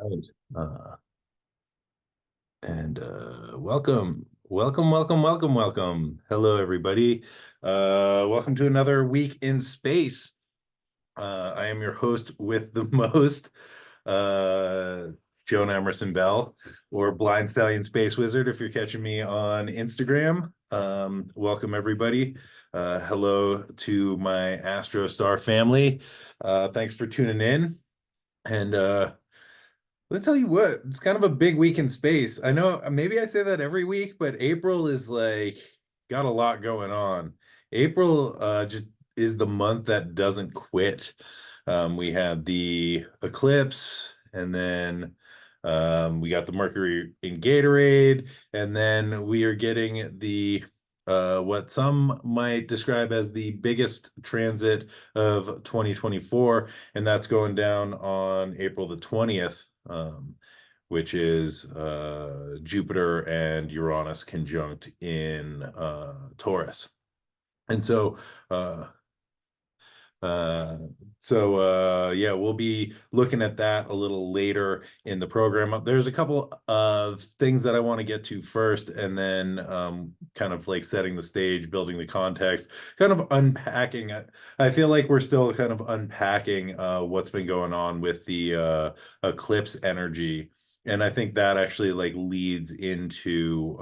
Right. Uh, and welcome. Hello, everybody. Welcome to another week in space. I am your host with the most, uh, Joan Emerson Bell, or Blind Stallion Space Wizard, if you're catching me on Instagram. Welcome, everybody. Hello to my Astro Star family. Thanks for tuning in. And I'll tell you what, it's kind of a big week in space. I know maybe I say that every week, but April is like got a lot going on. April just is the month that doesn't quit. We had the eclipse, and then we got the Mercury in Gatorade, and then we are getting the what some might describe as the biggest transit of 2024, and that's going down on April the 20th, which is Jupiter and Uranus conjunct in Taurus. And uh, uh, yeah, we'll be looking at that a little later in the program. There's a couple of things that I want to get to first, and then kind of like setting the stage, building the context, kind of unpacking it. I feel like we're still kind of unpacking what's been going on with the eclipse energy. And I think that actually like leads into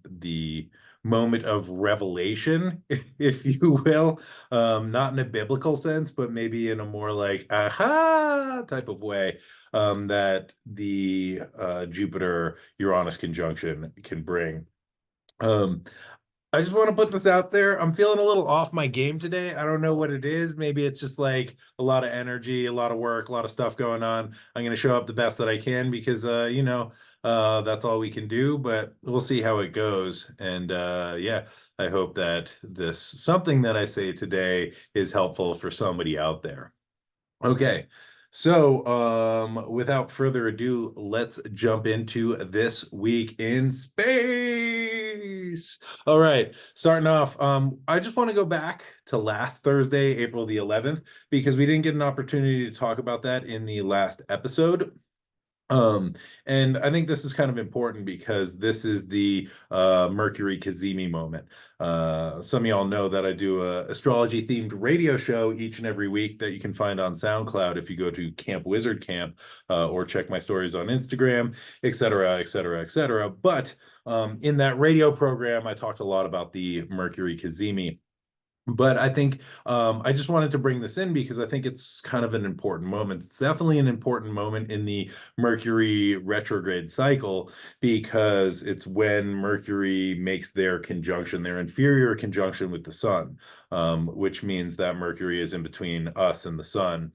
the moment of revelation, if you will, not in a biblical sense, but maybe in a more like aha type of way, that the Jupiter Uranus conjunction can bring. Um, I just want to put this out there. I'm feeling a little off my game today. I don't know what it is. Maybe it's just like a lot of energy, a lot of work, a lot of stuff going on. I'm going to show up the best that I can because, that's all we can do, but we'll see how it goes. And yeah, I hope that this something that I say today is helpful for somebody out there. Okay. So, without further ado, let's jump into this week in space. All right, starting off, I just want to go back to last Thursday, April the 11th, because we didn't get an opportunity to talk about that in the last episode. Um, and I think this is kind of important because this is the Mercury Cazimi moment. Some of y'all know that I do a astrology themed radio show each and every week that you can find on SoundCloud if you go to Camp Wizard Camp, or check my stories on Instagram, etc., etc., etc. But in that radio program, I talked a lot about the Mercury Cazimi. But I think I just wanted to bring this in because I think it's kind of an important moment. It's definitely an important moment in the Mercury retrograde cycle because it's when Mercury makes their conjunction, their inferior conjunction with the sun, which means that Mercury is in between us and the sun.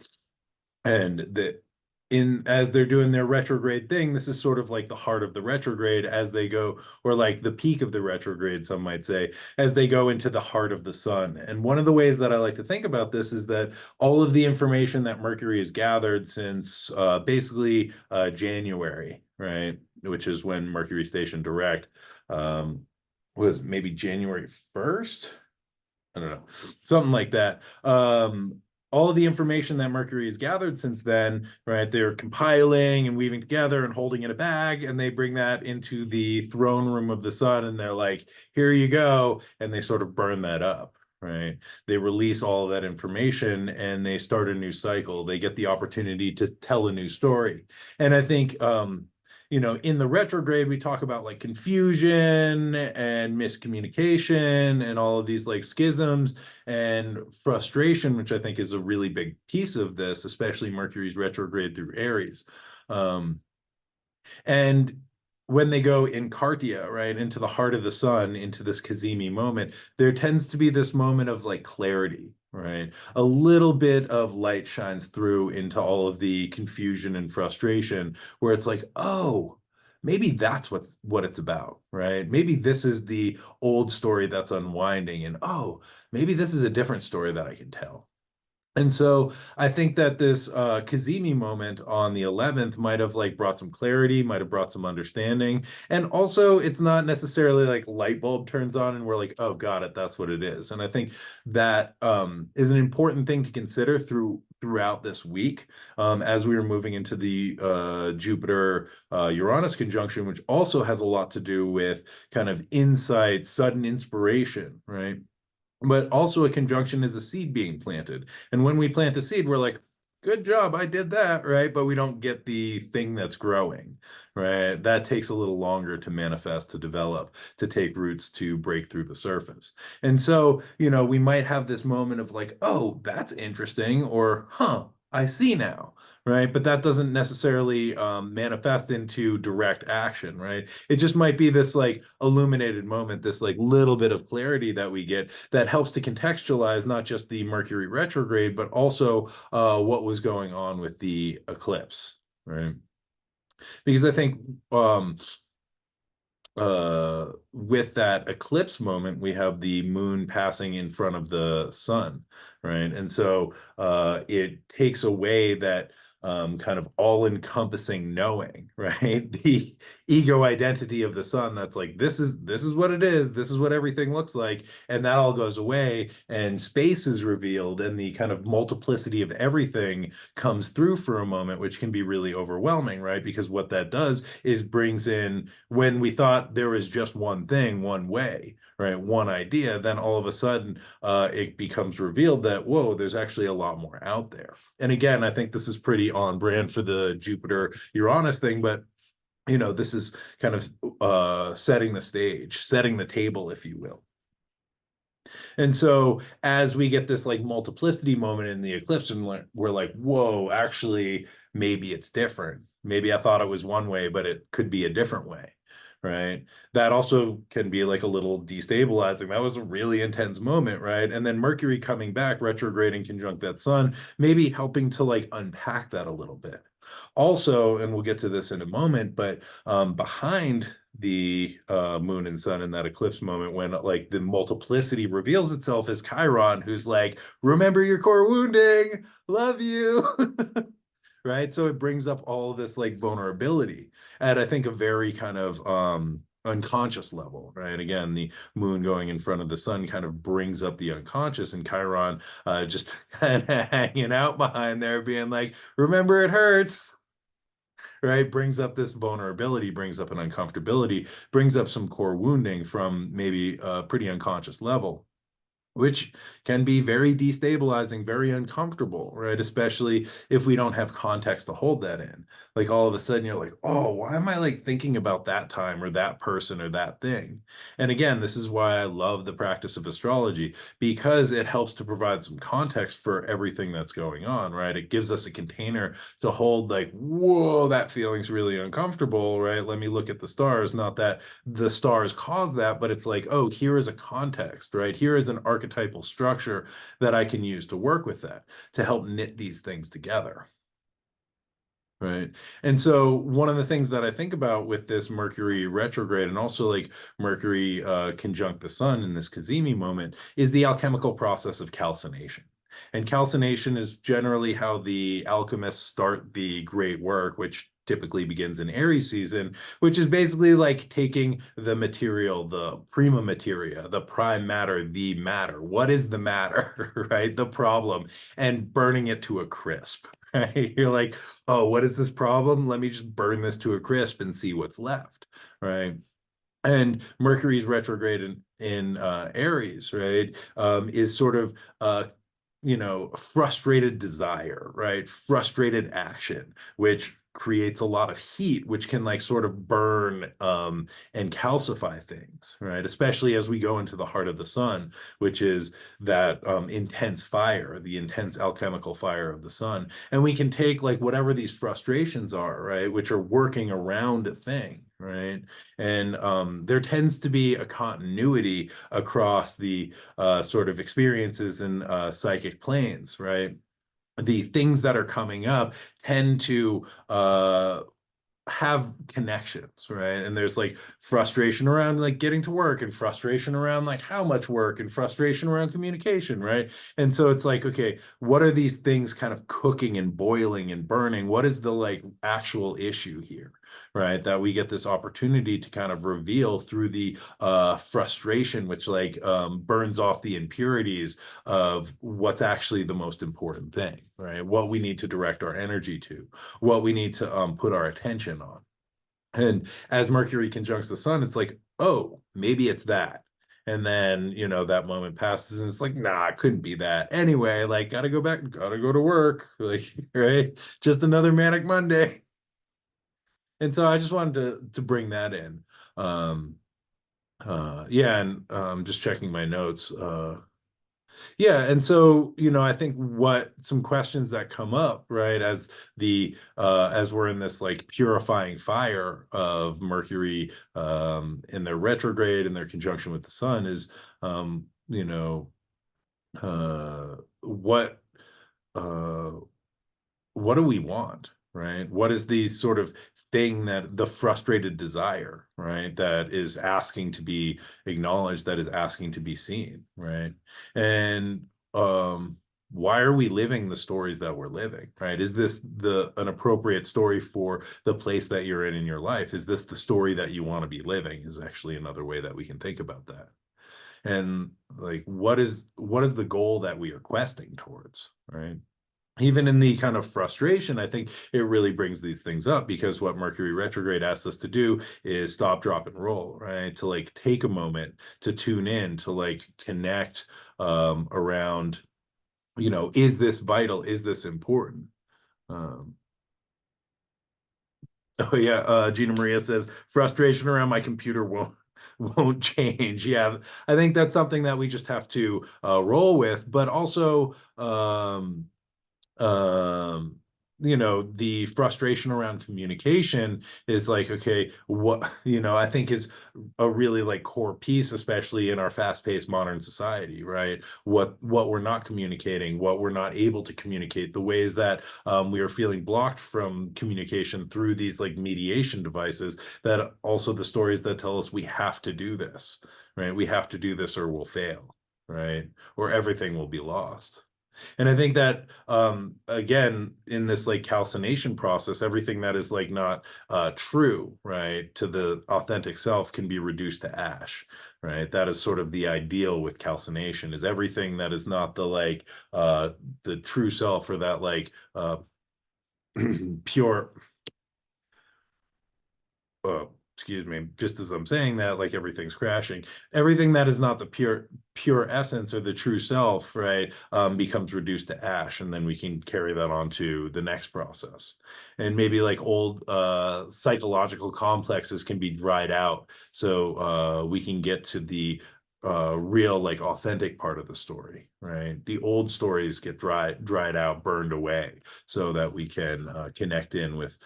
And that in as they're doing their retrograde thing, this is sort of like the heart of the retrograde as they go, or like the peak of the retrograde, some might say, as they go into the heart of the sun. And one of the ways that I like to think about this is that all of the information that Mercury has gathered since basically January, right, which is when Mercury stationed direct, was maybe January 1st. I don't know, something like that. All of the information that Mercury has gathered since then, right? They're compiling and weaving together and holding in a bag, and they bring that into the throne room of the sun, and they're like, "Here you go," and they sort of burn that up. Right. They release all of that information and they start a new cycle. They get the opportunity to tell a new story. And I think in the retrograde, we talk about like confusion and miscommunication and all of these like schisms and frustration, which I think is a really big piece of this, especially Mercury's retrograde through Aries. Um, and when they go in Cartia, right, into the heart of the sun, into this Kazemi moment, there tends to be this moment of like clarity, right? A little bit of light shines through into all of the confusion and frustration, where it's like, oh, maybe that's what it's about, right? Maybe this is the old story that's unwinding, and oh, maybe this is a different story that I can tell. And so I think that this Kazemi moment on the 11th might have like brought some clarity, might have brought some understanding. And also it's not necessarily like light bulb turns on and we're like, oh, got it, that's what it is. And I think that is an important thing to consider throughout this week as we are moving into the Jupiter Uranus conjunction, which also has a lot to do with kind of insight, sudden inspiration, right? But also a conjunction is a seed being planted. And when we plant a seed, we're like, good job, I did that, right? But we don't get the thing that's growing, right? That takes a little longer to manifest, to develop, to take roots, to break through the surface. And so, we might have this moment of like, oh, that's interesting, or, huh, I see now, right? But that doesn't necessarily manifest into direct action, right? It just might be this like illuminated moment, this like little bit of clarity that we get that helps to contextualize not just the Mercury retrograde, but also what was going on with the eclipse, right? Because I think with that eclipse moment, we have the moon passing in front of the sun, right? And so it takes away that kind of all-encompassing knowing, right? The ego identity of the sun that's like, this is what it is, this is what everything looks like, and that all goes away, and space is revealed, and the kind of multiplicity of everything comes through for a moment, which can be really overwhelming, right? Because what that does is brings in when we thought there was just one thing, one way, right, one idea, then all of a sudden it becomes revealed that, whoa, there's actually a lot more out there. And again, I think this is pretty on brand for the Jupiter Uranus thing, but this is kind of setting the stage, setting the table, if you will. And so as we get this like multiplicity moment in the eclipse, and we're like, whoa, actually, maybe it's different. Maybe I thought it was one way, but it could be a different way. Right. That also can be like a little destabilizing. That was a really intense moment, right? And then Mercury coming back, retrograding conjunct that sun, maybe helping to like unpack that a little bit. Also, and we'll get to this in a moment, but behind the moon and sun in that eclipse moment when like the multiplicity reveals itself as Chiron, who's like, remember your core wounding, love you. Right, so it brings up all this like vulnerability at I think a very kind of unconscious level, right? Again, the moon going in front of the sun kind of brings up the unconscious, and Chiron just kind of hanging out behind there being like, remember it hurts, right? Brings up this vulnerability, brings up an uncomfortability, brings up some core wounding from maybe a pretty unconscious level, which can be very destabilizing, very uncomfortable, right? Especially if we don't have context to hold that in. Like all of a sudden you're like, oh, why am I like thinking about that time or that person or that thing? And again, this is why I love the practice of astrology, because it helps to provide some context for everything that's going on, right? It gives us a container to hold like, whoa, that feeling's really uncomfortable, right? Let me look at the stars. Not that the stars cause that, but it's like, oh, here is a context, right? Here is an archetypal structure that I can use to work with that, to help knit these things together. Right. And so one of the things that I think about with this Mercury retrograde and also like Mercury conjunct the sun in this Cazimi moment is the alchemical process of calcination. And calcination is generally how the alchemists start the great work, which typically begins in Aries season, which is basically like taking the material, the prima materia, the prime matter, the matter. What is the matter, right? The problem, and burning it to a crisp. Right? You're like, oh, what is this problem? Let me just burn this to a crisp and see what's left, right? And Mercury's retrograde in Aries, right, is sort of frustrated desire, right? Frustrated action, which creates a lot of heat, which can like sort of burn and calcify things, right? Especially as we go into the heart of the sun, which is that intense fire, the intense alchemical fire of the sun. And we can take like whatever these frustrations are, right? Which are working around a thing, right? And there tends to be a continuity across the sort of experiences in psychic planes, right? The things that are coming up tend to have connections, right? And there's like frustration around like getting to work, and frustration around like how much work, and frustration around communication, right? And so it's like, okay, what are these things kind of cooking and boiling and burning? What is the like actual issue here, right? That we get this opportunity to kind of reveal through the frustration, which like burns off the impurities of what's actually the most important thing, right? What we need to direct our energy to, what we need to put our attention on. And as Mercury conjuncts the sun, it's like, oh, maybe it's that. And then, that moment passes and it's like, nah, it couldn't be that. Anyway, like, gotta go back, gotta go to work. Like, right? Just another manic Monday. And so I just wanted to bring that in. Um, yeah, and just checking my notes. Yeah, and so, I think what some questions that come up, right, as we're in this like purifying fire of Mercury in their retrograde and their conjunction with the sun is um, you know, what uh what do we want, right? What is the sort of thing, that the frustrated desire, right, that is asking to be acknowledged, that is asking to be seen, right? And um why are we living the stories that we're living, right? Is this the an appropriate story for the place that you're in your life? Is this the story that you want to be living, is actually another way that we can think about that. And like, what is the goal that we are questing towards, right? Even in the kind of frustration, I think it really brings these things up, because what Mercury retrograde asks us to do is stop, drop, and roll, right? To like take a moment to tune in, to like connect around, is this vital? Is this important? Um, oh yeah, Gina Maria says frustration around my computer won't change. Yeah, I think that's something that we just have to roll with, but also um the frustration around communication is like, okay, what, I think is a really like core piece, especially in our fast-paced modern society, right? What we're not communicating, what we're not able to communicate, the ways that we are feeling blocked from communication through these like mediation devices, that also the stories that tell us we have to do this, right? We have to do this or we'll fail, right? Or everything will be lost. And I think that again, in this like calcination process, everything that is like not true, right, to the authentic self can be reduced to ash, right? That is sort of the ideal with calcination, is everything that is not the true self, or that like pure uh, excuse me, just as I'm saying that, like everything's crashing, everything that is not the pure essence or the true self, right, becomes reduced to ash, and then we can carry that on to the next process. And maybe like old psychological complexes can be dried out, so we can get to the real like authentic part of the story, right? The old stories get dried out, burned away, so that we can connect in with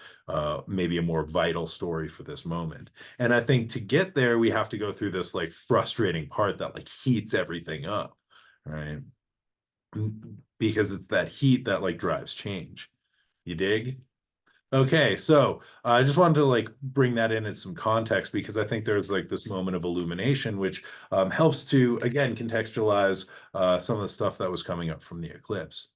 maybe a more vital story for this moment. And I think to get there, we have to go through this like frustrating part that like heats everything up, right? Because it's that heat that like drives change. You dig? Okay, so I just wanted to like bring that in as some context, because I think there's like this moment of illumination, which helps to again contextualize some of the stuff that was coming up from the eclipse.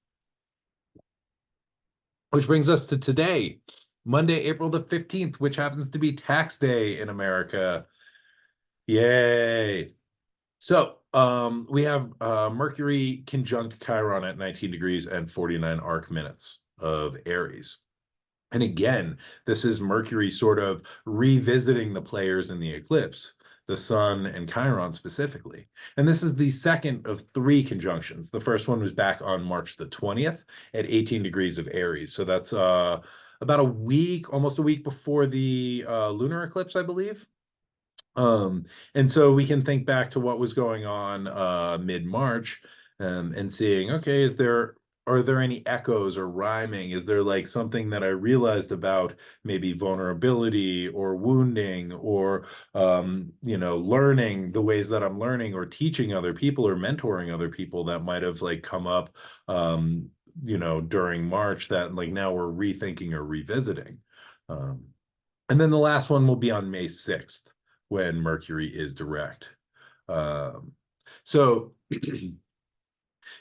Which brings us to today, Monday, April the 15th, which happens to be tax day in America. Yay. So we have Mercury conjunct Chiron at 19 degrees and 49 arc minutes of Aries. And again, this is Mercury sort of revisiting the players in the eclipse, the Sun and Chiron specifically. And this is the second of three conjunctions. The first one was back on March the 20th at 18 degrees of Aries. So that's about a week, almost a week before the lunar eclipse, I believe. Um, and so we can think back to what was going on mid-March, and seeing, okay, are there any echoes or rhyming? Is there like something that I realized about maybe vulnerability or wounding, or learning, the ways that I'm learning or teaching other people or mentoring other people, that might have like come up during March, that like now we're rethinking or revisiting. Um, And then the last one will be on May 6th when Mercury is direct. Um, so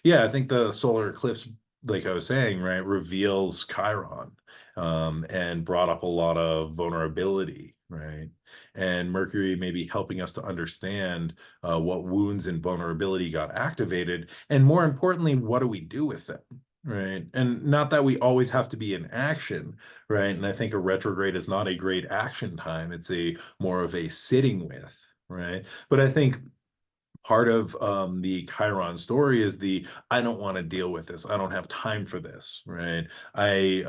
yeah, I think the solar eclipse, like I was saying, right, reveals Chiron, and brought up a lot of vulnerability, right? And Mercury may be helping us to understand what wounds and vulnerability got activated, and more importantly, what do we do with them? Right. And not that we always have to be in action, right? And I think a retrograde is not a great action time. It's a more of a sitting with, right? But I think part of the Chiron story is the I don't want to deal with this. I don't have time for this, right? I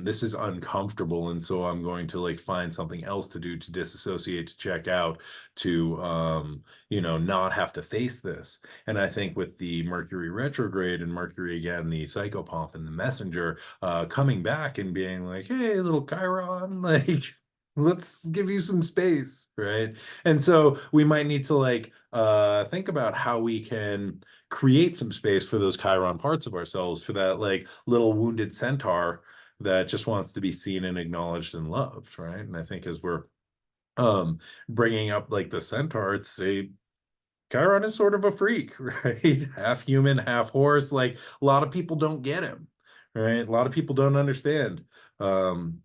This is uncomfortable, and so I'm going to like find something else to do, to disassociate, to check out, to not have to face this. And I think with the Mercury retrograde and Mercury again, the psychopomp and the messenger, coming back and being like, hey, little Chiron, like let's give you some space, right? And so we might need to like think about how we can create some space for those Chiron parts of ourselves, for that like little wounded centaur that just wants to be seen and acknowledged and loved, right? And I think as we're bringing up like the centaur, it's a Chiron is sort of a freak, right? Half human, half horse. Like a lot of people don't get him, right? A lot of people don't understand. Um,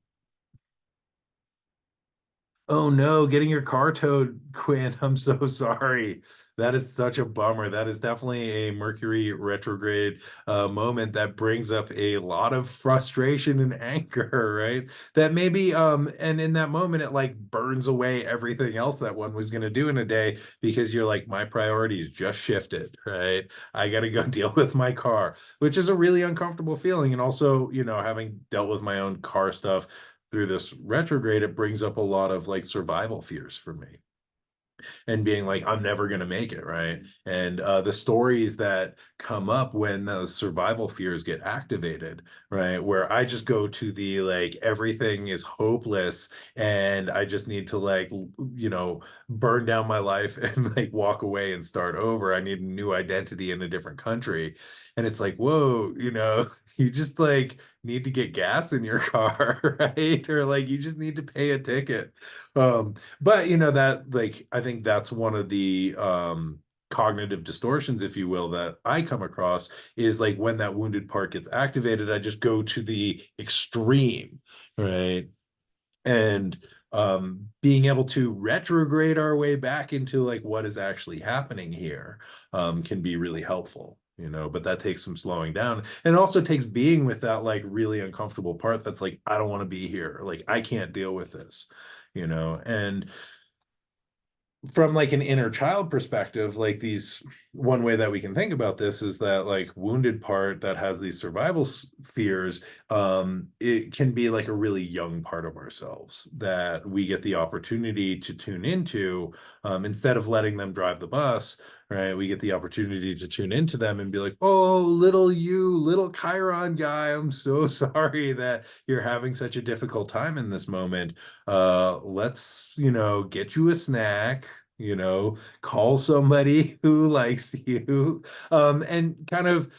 Oh no, getting your car towed, Quinn. I'm so sorry. That is such a bummer. That is definitely a Mercury retrograde moment that brings up a lot of frustration and anger, right? That maybe and in that moment it like burns away everything else that one was going to do in a day, because you're like, my priorities just shifted, right? I got to go deal with my car, which is a really uncomfortable feeling. And also, having dealt with my own car stuff through this retrograde, it brings up a lot of like survival fears for me, and being like, I'm never going to make it, right? And the stories that come up when those survival fears get activated, right? Where I just go to the like, everything is hopeless and I just need to like, burn down my life and like walk away and start over. I need a new identity in a different country. And it's like, whoa, you just like need to get gas in your car, right? Or like you just need to pay a ticket. But that like I think that's one of the cognitive distortions, if you will, that I come across, is like when that wounded part gets activated, I just go to the extreme, right? And being able to retrograde our way back into like what is actually happening here can be really helpful. But that takes some slowing down, and it also takes being with that like really uncomfortable part that's like, I don't want to be here, like I can't deal with this, and from like an inner child perspective, like these, one way that we can think about this is that like wounded part that has these survival fears, it can be like a really young part of ourselves that we get the opportunity to tune into, instead of letting them drive the bus, right? We get the opportunity to tune into them and be like, oh, little you, little Chiron guy, I'm so sorry that you're having such a difficult time in this moment. Let's get you a snack, call somebody who likes you, and kind of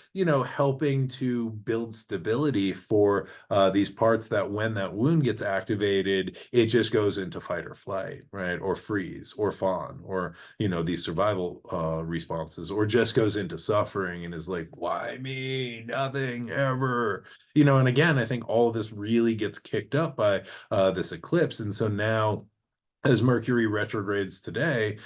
helping to build stability for these parts that when that wound gets activated, it just goes into fight or flight, right? Or freeze or fawn, or these survival responses, or just goes into suffering and is like, why me, nothing ever, and again, I think all of this really gets kicked up by this eclipse. And so now, as Mercury retrogrades today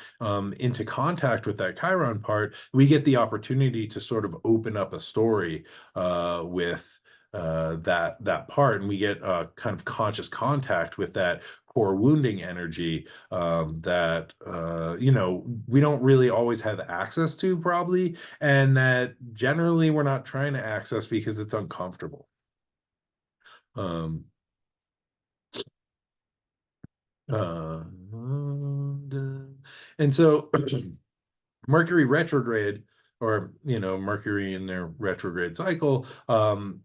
into contact with that Chiron part, we get the opportunity to sort of open up a story with that part, and we get kind of conscious contact with that core wounding energy, that we don't really always have access to, probably, and that generally we're not trying to access because it's uncomfortable. Um, uh, and so Mercury retrograde, or Mercury in their retrograde cycle,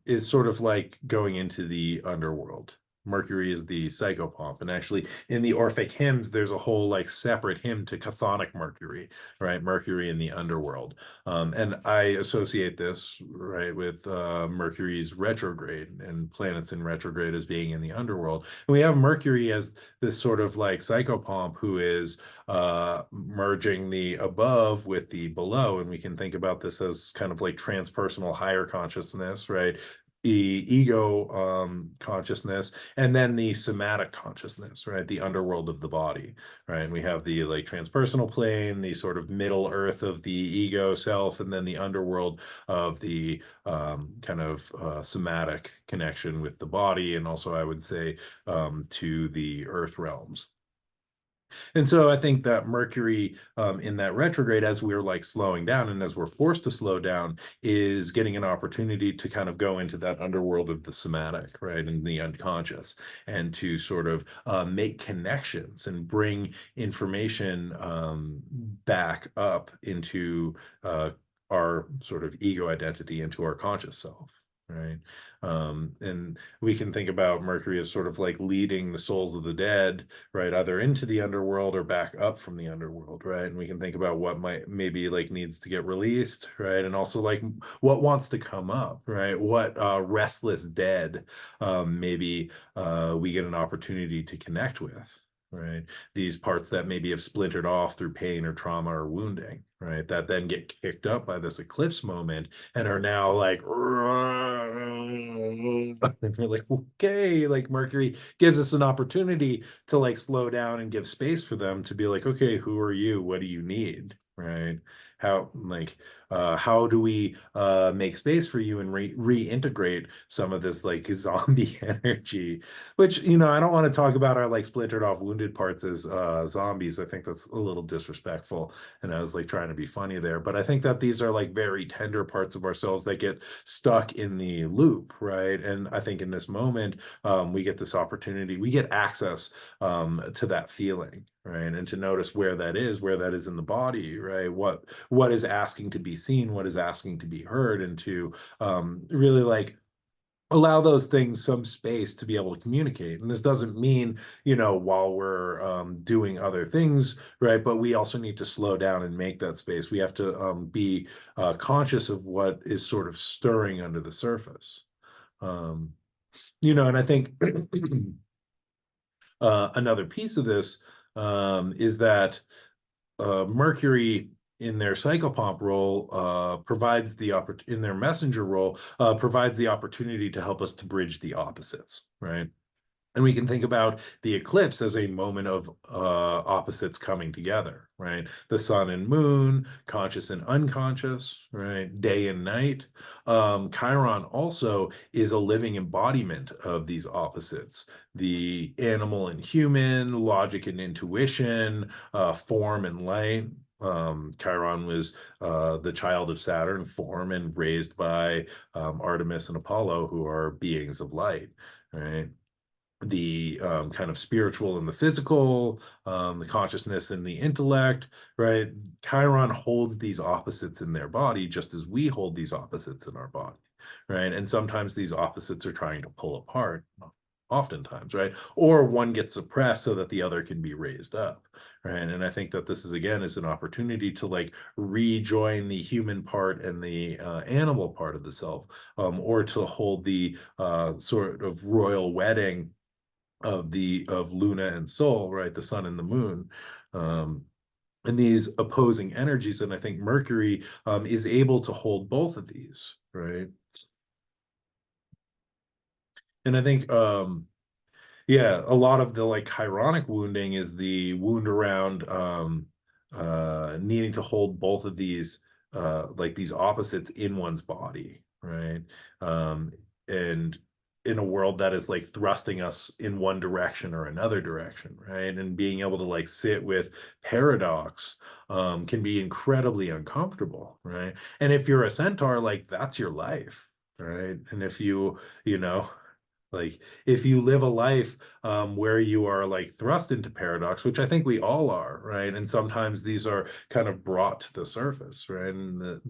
is sort of like going into the underworld. Mercury is the psychopomp. And actually, in the Orphic hymns, there's a whole like separate hymn to chthonic Mercury, right? Mercury in the underworld. And I associate this, right, with Mercury's retrograde and planets in retrograde as being in the underworld. And we have Mercury as this sort of like psychopomp who is merging the above with the below. And we can think about this as kind of like transpersonal higher consciousness, right? The ego consciousness, and then the somatic consciousness, right? The underworld of the body, right? And we have the like transpersonal plane, the sort of middle earth of the ego self, and then the underworld of the kind of somatic connection with the body, and also I would say to the earth realms. And so I think that Mercury in that retrograde, as we're like slowing down and as we're forced to slow down, is getting an opportunity to kind of go into that underworld of the somatic, right, and the unconscious, and to sort of make connections and bring information back up into our sort of ego identity, into our conscious self. Right. And we can think about Mercury as sort of like leading the souls of the dead, right, either into the underworld or back up from the underworld, right? And we can think about what might maybe like needs to get released, right? And also like what wants to come up, right? What restless dead maybe we get an opportunity to connect with, right? These parts that maybe have splintered off through pain or trauma or wounding, right? That then get kicked up by this eclipse moment and are now like, and we're like, okay, like Mercury gives us an opportunity to like slow down and give space for them to be like, okay, who are you? What do you need? Right? How do we make space for you and reintegrate some of this like zombie energy? Which, I don't want to talk about our like splintered off wounded parts as zombies. I think that's a little disrespectful. And I was like trying to be funny there. But I think that these are like very tender parts of ourselves that get stuck in the loop, right? And I think in this moment, we get this opportunity, we get access to that feeling, right? And to notice where that is in the body, right? What is asking to be seen, what is asking to be heard, and to really like allow those things some space to be able to communicate. And this doesn't mean, while we're doing other things, right? But we also need to slow down and make that space. We have to be conscious of what is sort of stirring under the surface. Um, and I think another piece of this is that Mercury in their psychopomp role provides the in their messenger role provides the opportunity to help us to bridge the opposites, right? And we can think about the eclipse as a moment of opposites coming together, right? The sun and moon, conscious and unconscious, right? Day and night. Chiron also is a living embodiment of these opposites: the animal and human, logic and intuition, form and light. Chiron was the child of Saturn, form, and raised by Artemis and Apollo, who are beings of light, right? The kind of spiritual and the physical, the consciousness and the intellect, right? Chiron holds these opposites in their body just as we hold these opposites in our body, right? And sometimes these opposites are trying to pull apart, oftentimes, right? Or one gets suppressed so that the other can be raised up, right? And I think that this is again is an opportunity to like rejoin the human part and the animal part of the self, or to hold the sort of royal wedding of Luna and Sol, right? The sun and the moon. Um, and these opposing energies. And I think Mercury is able to hold both of these, right? And I think yeah, a lot of the like chironic wounding is the wound around needing to hold both of these like these opposites in one's body, right? And in a world that is like thrusting us in one direction or another direction, right? And being able to like sit with paradox can be incredibly uncomfortable, right? And if you're a centaur, like that's your life, right? And if you know Like, if you live a life where you are like thrust into paradox, which I think we all are, right? And sometimes these are kind of brought to the surface, right? And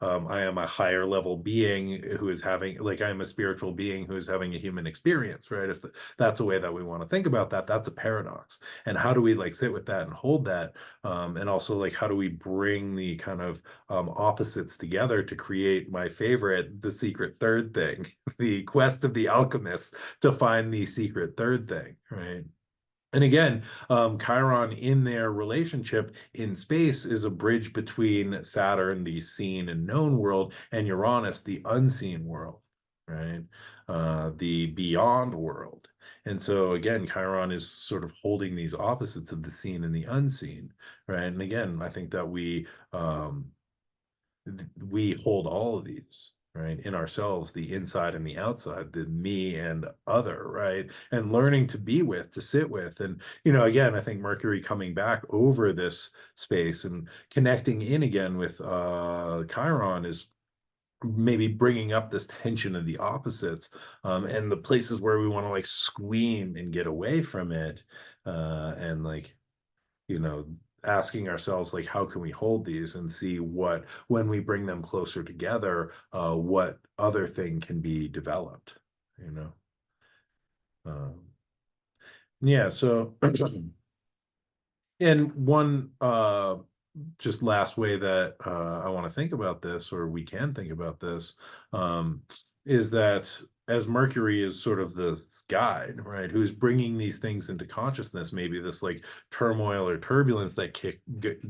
I am a higher level being who is having, like, I am a spiritual being who is having a human experience, right? If that's a way that we want to think about that, that's a paradox. And how do we like sit with that and hold that? And also, like, how do we bring the kind of opposites together to create my favorite, the secret third thing, the quest of the alchemist to find the secret third thing, right? And again, Chiron in their relationship in space is a bridge between Saturn, the seen and known world, and Uranus, the unseen world, right? The beyond world. And so again, Chiron is sort of holding these opposites of the seen and the unseen, right? And again, I think that we hold all of these, right, in ourselves, the inside and the outside, the me and other, right, and learning to be with, to sit with. And again, I think Mercury coming back over this space and connecting in again with Chiron is maybe bringing up this tension of the opposites, and the places where we want to like scream and get away from it, and like you know asking ourselves, like, how can we hold these and see what, when we bring them closer together, what other thing can be developed, you know um, yeah. So and one just last way that I want to think about this, or we can think about this, um, is that as Mercury is sort of the guide, right, who's bringing these things into consciousness, maybe this like turmoil or turbulence that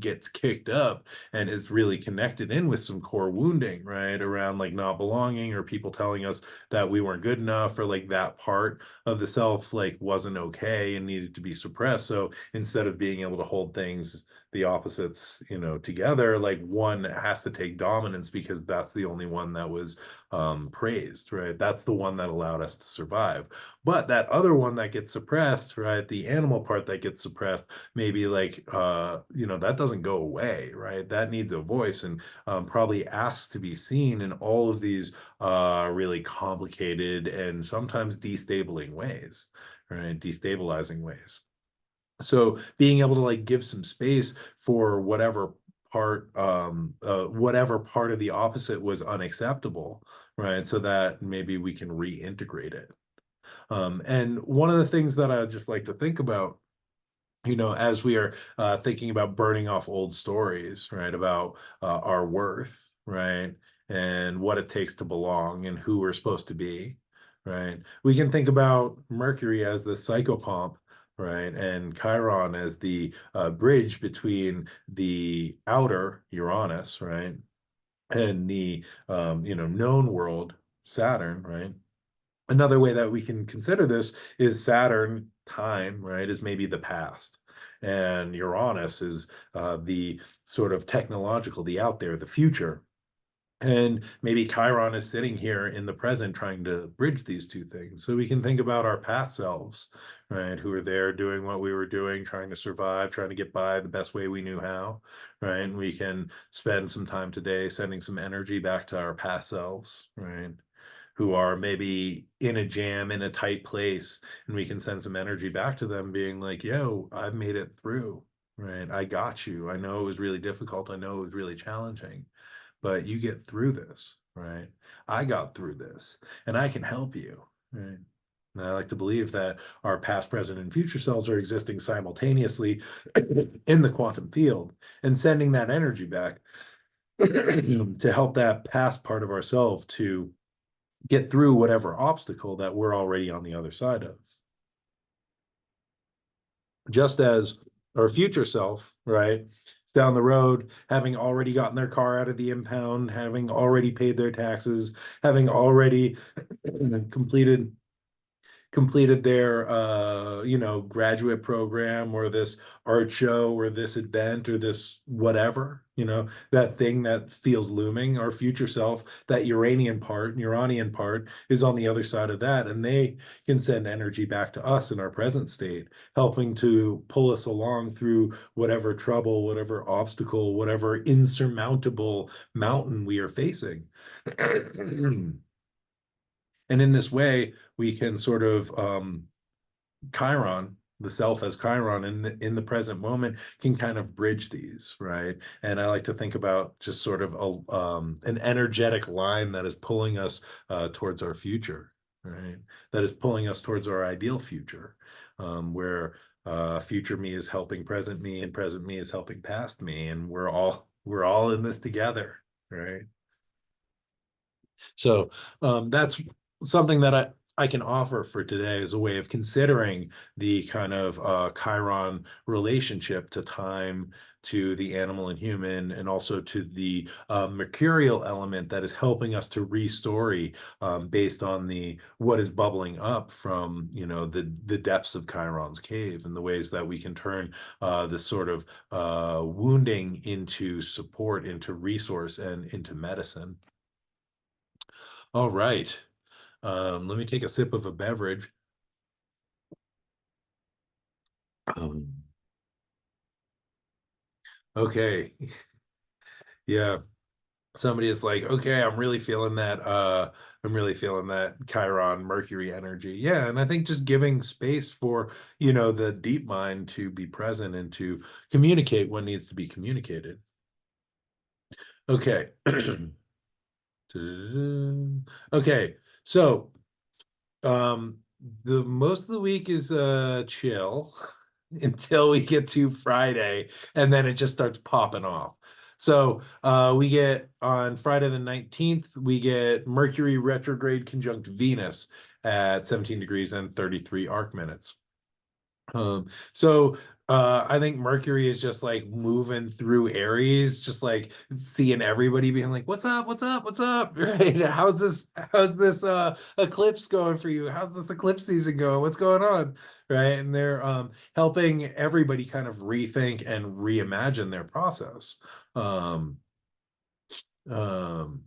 gets kicked up and is really connected in with some core wounding, right, around like not belonging or people telling us that we weren't good enough, or like that part of the self like wasn't okay and needed to be suppressed. So instead of being able to hold things, the opposites, together, like one has to take dominance because that's the only one that was praised, right? That's the one that allowed us to survive. But that other one that gets suppressed, right? The animal part that gets suppressed, maybe like, that doesn't go away, right? That needs a voice, and probably asks to be seen in all of these really complicated and sometimes destabilizing ways, right? Destabilizing ways. So being able to like give some space for whatever part of the opposite was unacceptable, right? So that maybe we can reintegrate it. And one of the things that I just like to think about, as we are thinking about burning off old stories, right, about our worth, right, and what it takes to belong and who we're supposed to be, right, we can think about Mercury as the psychopomp, right, and Chiron as the bridge between the outer Uranus, right, and the known world, Saturn, right. Another way that we can consider this is Saturn, time, right, is maybe the past. And Uranus is the sort of technological, the out there, the future. And maybe Chiron is sitting here in the present trying to bridge these two things. So we can think about our past selves, right, who were there doing what we were doing, trying to survive, trying to get by the best way we knew how, right? And we can spend some time today sending some energy back to our past selves, right? Who are maybe in a jam in a tight place, and we can send some energy back to them being like, yo, I've made it through, right? I got you. I know it was really difficult, I know it was really challenging, but you get through this, right? I got through this and I can help you, right? And I like to believe that our past, present, and future selves are existing simultaneously in the quantum field, and sending that energy back to help that past part of ourselves to get through whatever obstacle that we're already on the other side of. Just as our future self, right, is down the road, having already gotten their car out of the impound, having already paid their taxes, having already completed their graduate program, or this art show, or this event, or this whatever, that thing that feels looming. Our future self, that Uranian part, is on the other side of that, and they can send energy back to us in our present state, helping to pull us along through whatever trouble, whatever obstacle, whatever insurmountable mountain we are facing. And in this way, we can sort of Chiron, the self as Chiron in the present moment can kind of bridge these, right? And I like to think about just sort of an energetic line that is pulling us towards our future, right? That is pulling us towards our ideal future, where future me is helping present me, and present me is helping past me, and we're all in this together, right? So that's something that I can offer for today as a way of considering the kind of Chiron relationship to time, to the animal and human, and also to the mercurial element that is helping us to restory based on the what is bubbling up from the depths of Chiron's cave, and the ways that we can turn this sort of wounding into support, into resource, and into medicine. All right. Let me take a sip of a beverage. Um, okay. Yeah. Somebody is like, okay, I'm really feeling that Chiron Mercury energy. Yeah. And I think just giving space for, the deep mind to be present and to communicate what needs to be communicated. Okay. Okay. So Um, the most of the week is chill until we get to Friday, and then it just starts popping off. So we get on Friday the 19th, we get Mercury retrograde conjunct Venus at 17 degrees and 33 arc minutes. So I think Mercury is just like moving through Aries, just like seeing everybody being like, "What's up? What's up? What's up?" Right? How's this eclipse going for you? How's this eclipse season going? What's going on? Right? And they're helping everybody kind of rethink and reimagine their process. Um, um,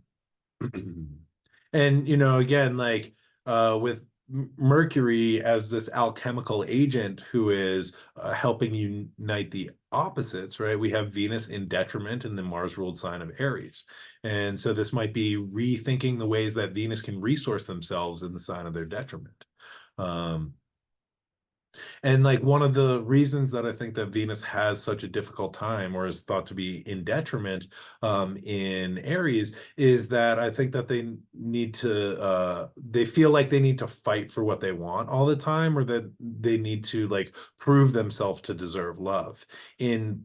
and again, like with Mercury as this alchemical agent who is helping unite the opposites, right? We have Venus in detriment in the Mars ruled sign of Aries. And so this might be rethinking the ways that Venus can resource themselves in the sign of their detriment. Um, and like one of the reasons that I think that Venus has such a difficult time or is thought to be in detriment in Aries is that I think that they feel like they need to fight for what they want all the time, or that they need to like prove themselves to deserve love. In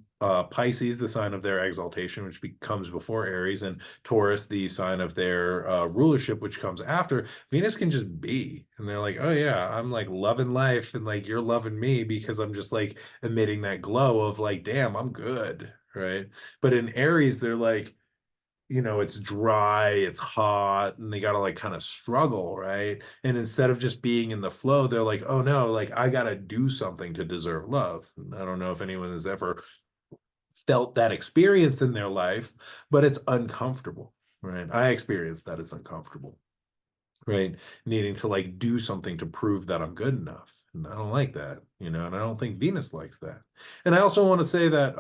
Pisces, the sign of their exaltation, which comes before Aries, and Taurus, the sign of their rulership, which comes after, Venus can just be. And they're like, oh yeah, I'm like loving life, and like you're loving me because I'm just like emitting that glow of like, damn, I'm good. Right. But in Aries, they're like, it's dry, it's hot, and they gotta like kind of struggle, right? And instead of just being in the flow, they're like, oh no, like I gotta do something to deserve love. And I don't know if anyone has ever felt that experience in their life, but it's uncomfortable, right? I experienced that it's uncomfortable, right? Needing to like do something to prove that I'm good enough. And I don't like that, and I don't think Venus likes that. And I also want to say that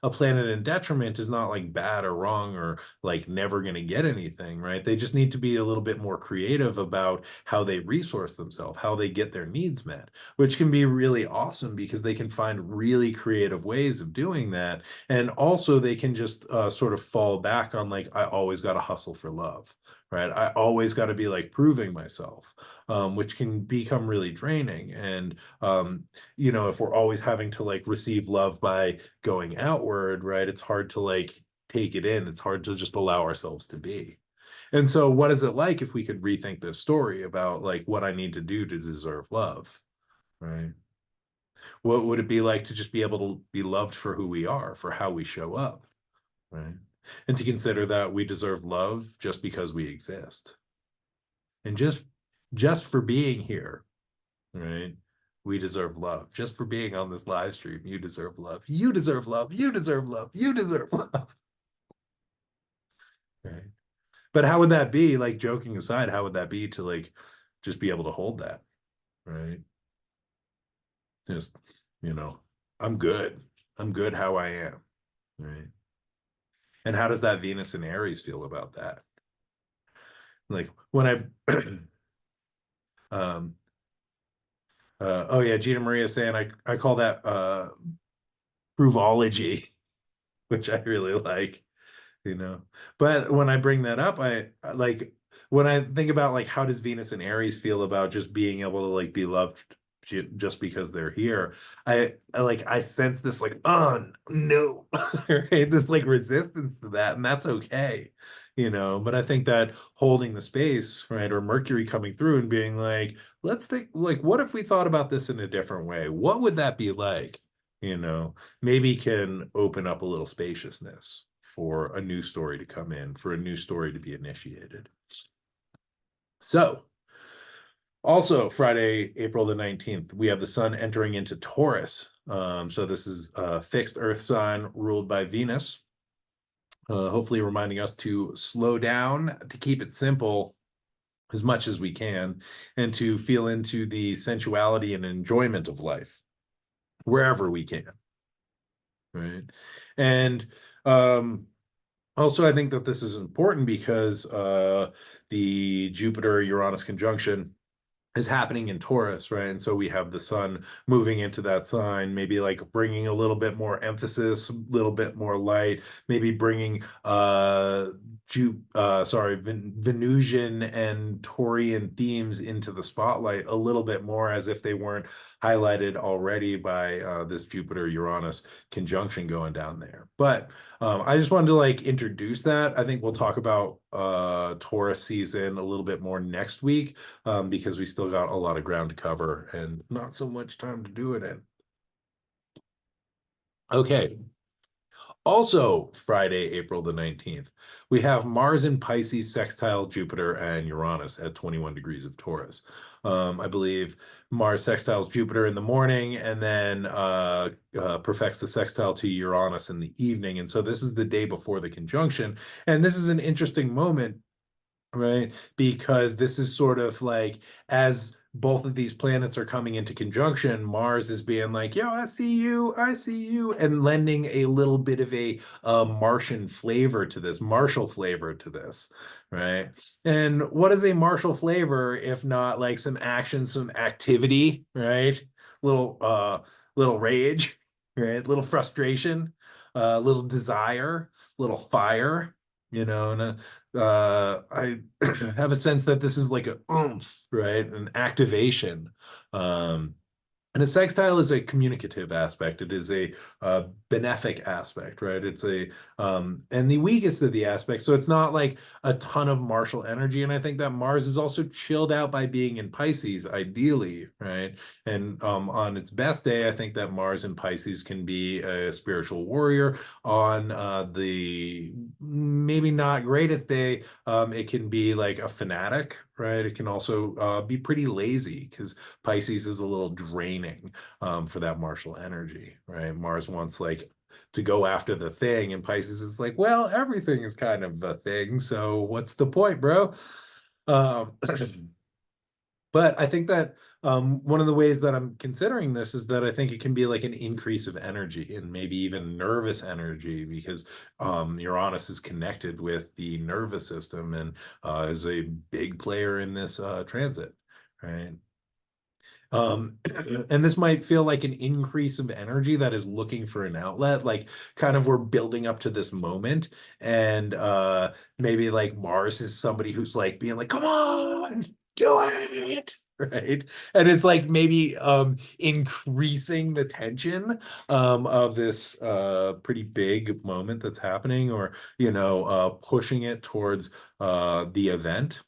a planet in detriment is not like bad or wrong or like never going to get anything, right? They just need to be a little bit more creative about how they resource themselves, how they get their needs met, which can be really awesome because they can find really creative ways of doing that. And also they can just sort of fall back on like, I always got to hustle for love, right? I always got to be like proving myself, which can become really draining. And if we're always having to like receive love by going outward, right? It's hard to like take it in. It's hard to just allow ourselves to be. And so, what is it like if we could rethink this story about like what I need to do to deserve love, right? What would it be like to just be able to be loved for who we are, for how we show up, right? And to consider that we deserve love just because we exist, and just for being here, right? We deserve love. Just for being on this live stream, you deserve love. You deserve love. You deserve love. You deserve love. Right. But how would that be? Like joking aside, how would that be to like just be able to hold that? Right. Just, you know, I'm good. I'm good how I am. Right. And how does that Venus and Aries feel about that? Like when I Um, oh yeah, Gina Maria saying I call that provology, which I really like, you know. But when I bring that up, I like when I think about like how does Venus and Aries feel about just being able to like be loved just because they're here. I sense this like, oh no, right? This like resistance to that, and that's okay, you know. But I think that holding the space, right, or Mercury coming through and being like, let's think like, what if we thought about this in a different way? What would that be like? You know, maybe can open up a little spaciousness for a new story to come in, for a new story to be initiated. So, also Friday, April the 19th, we have the sun entering into Taurus. So this is a fixed Earth sign ruled by Venus, hopefully reminding us to slow down, to keep it simple as much as we can, and to feel into the sensuality and enjoyment of life wherever we can, right? And um, also, I think that this is important because the Jupiter Uranus conjunction is happening in Taurus, right? And so we have the sun moving into that sign, maybe like bringing a little bit more emphasis, a little bit more light, maybe bringing Venusian and Taurian themes into the spotlight a little bit more, as if they weren't highlighted already by this Jupiter Uranus conjunction going down there. But I just wanted to like introduce that. I think we'll talk about Taurus season a little bit more next week, because we still got a lot of ground to cover and not so much time to do it in. Okay. Also, Friday, April the 19th, we have Mars in Pisces sextile Jupiter and Uranus at 21 degrees of Taurus. I believe Mars sextiles Jupiter in the morning and then perfects the sextile to Uranus in the evening. And so this is the day before the conjunction. And this is an interesting moment, right? Because this is sort of like as both of these planets are coming into conjunction, Mars is being like, yo, I see you, and lending a little bit of a Martian flavor to this, martial flavor to this, right? And what is a martial flavor if not like some action, some activity, right? Little little rage, right? Little frustration, little desire, little fire, you know, and I have a sense that this is like a oomph, right? An activation. Um, and a sextile is a communicative aspect. It is a benefic aspect, right? It's a and the weakest of the aspects. So it's not like a ton of martial energy. And I think that Mars is also chilled out by being in Pisces, ideally, right? And on its best day, I think that Mars in Pisces can be a spiritual warrior. On the maybe not greatest day, it can be like a fanatic, right? It can also be pretty lazy because Pisces is a little draining for that martial energy, right? Mars wants like to go after the thing, and Pisces is like, well, everything is kind of a thing, so what's the point, bro? Um, but I think that one of the ways that I'm considering this is that I think it can be like an increase of energy and maybe even nervous energy because Uranus is connected with the nervous system and is a big player in this transit, right? Um, and this might feel like an increase of energy that is looking for an outlet, like kind of we're building up to this moment, and maybe like Mars is somebody who's like being like, come on, do it. Right. And it's like maybe increasing the tension of this pretty big moment that's happening, or pushing it towards the event.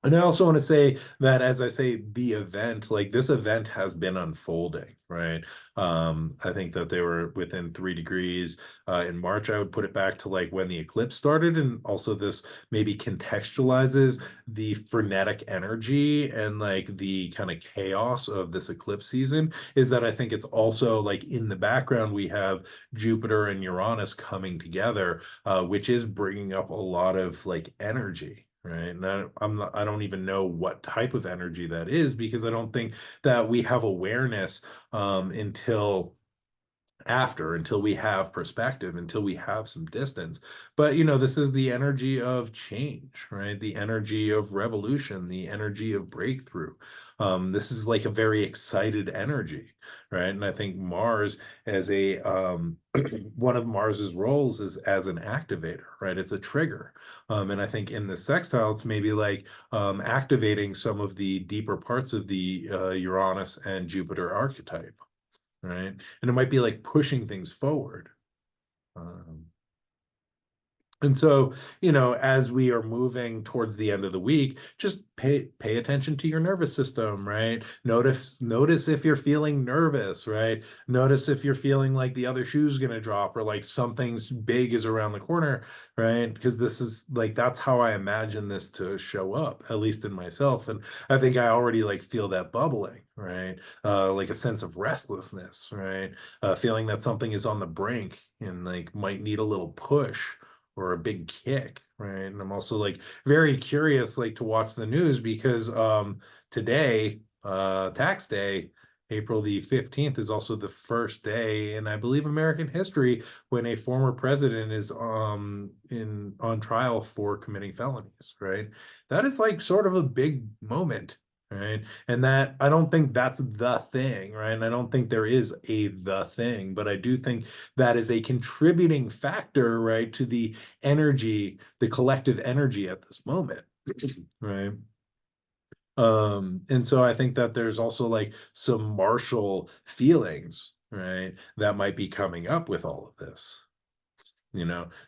And I also want to say that as I say the event, like this event has been unfolding, right? I think that they were within 3 degrees in March. I would put it back to like when the eclipse started, and also this maybe contextualizes the frenetic energy and like the kind of chaos of this eclipse season. Is that I think it's also like in the background we have Jupiter and Uranus coming together, which is bringing up a lot of like energy, right? And I don't even know what type of energy that is because I don't think that we have awareness until after, until we have perspective, until we have some distance. But this is the energy of change, right? The energy of revolution, the energy of breakthrough. This is like a very excited energy, right? And I think Mars, as a one of Mars's roles is as an activator, right? It's a trigger. And I think in the sextile, it's maybe like activating some of the deeper parts of the Uranus and Jupiter archetype, right? And it might be like pushing things forward. Um, and so, as we are moving towards the end of the week, just pay attention to your nervous system, right? Notice if you're feeling nervous, right? Notice if you're feeling like the other shoe's gonna drop or like something's big is around the corner, right? Because this is like that's how I imagine this to show up, at least in myself. And I think I already like feel that bubbling, right? Like a sense of restlessness, right? Feeling that something is on the brink and like might need a little push or a big kick, right? And I'm also like very curious like to watch the news because today, tax day, April the 15th is also the first day in I believe American history when a former president is in on trial for committing felonies, right? That is like sort of a big moment, right? And that I don't think that's the thing, right? And I don't think there is a the thing, but I do think that is a contributing factor, right, to the energy, the collective energy at this moment, right? And so I think that there's also like some martial feelings, right, that might be coming up with all of this.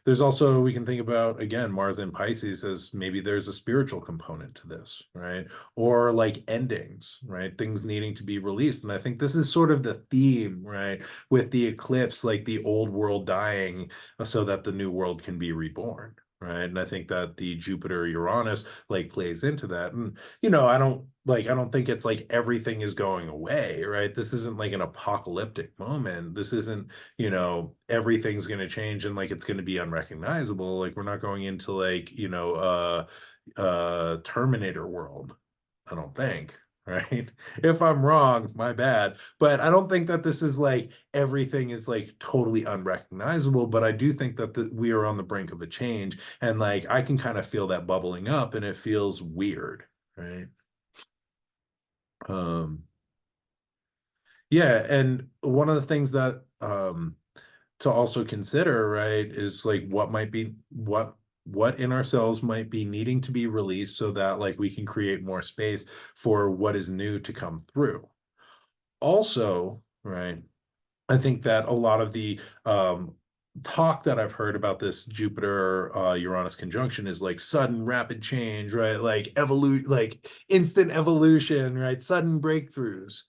There's also, we can think about again Mars in Pisces as maybe there's a spiritual component to this, right? Or like endings, right? Things needing to be released. And I think this is sort of the theme, right? With the eclipse, like the old world dying so that the new world can be reborn. Right. And I think that the Jupiter Uranus like plays into that. And I don't think it's like everything is going away, right? This isn't like an apocalyptic moment. This isn't everything's going to change and like it's going to be unrecognizable. Like we're not going into like Terminator world, I don't think, right? If I'm wrong, my bad, but I don't think that this is like everything is like totally unrecognizable. But I do think that we are on the brink of a change, and like I can kind of feel that bubbling up and it feels weird, right? um yeah, and one of the things that to also consider, right, is like what in ourselves might be needing to be released so that like we can create more space for what is new to come through. Also, right, I think that a lot of the talk that I've heard about this Jupiter Uranus conjunction is like sudden rapid change, right? Like like instant evolution, right? Sudden breakthroughs,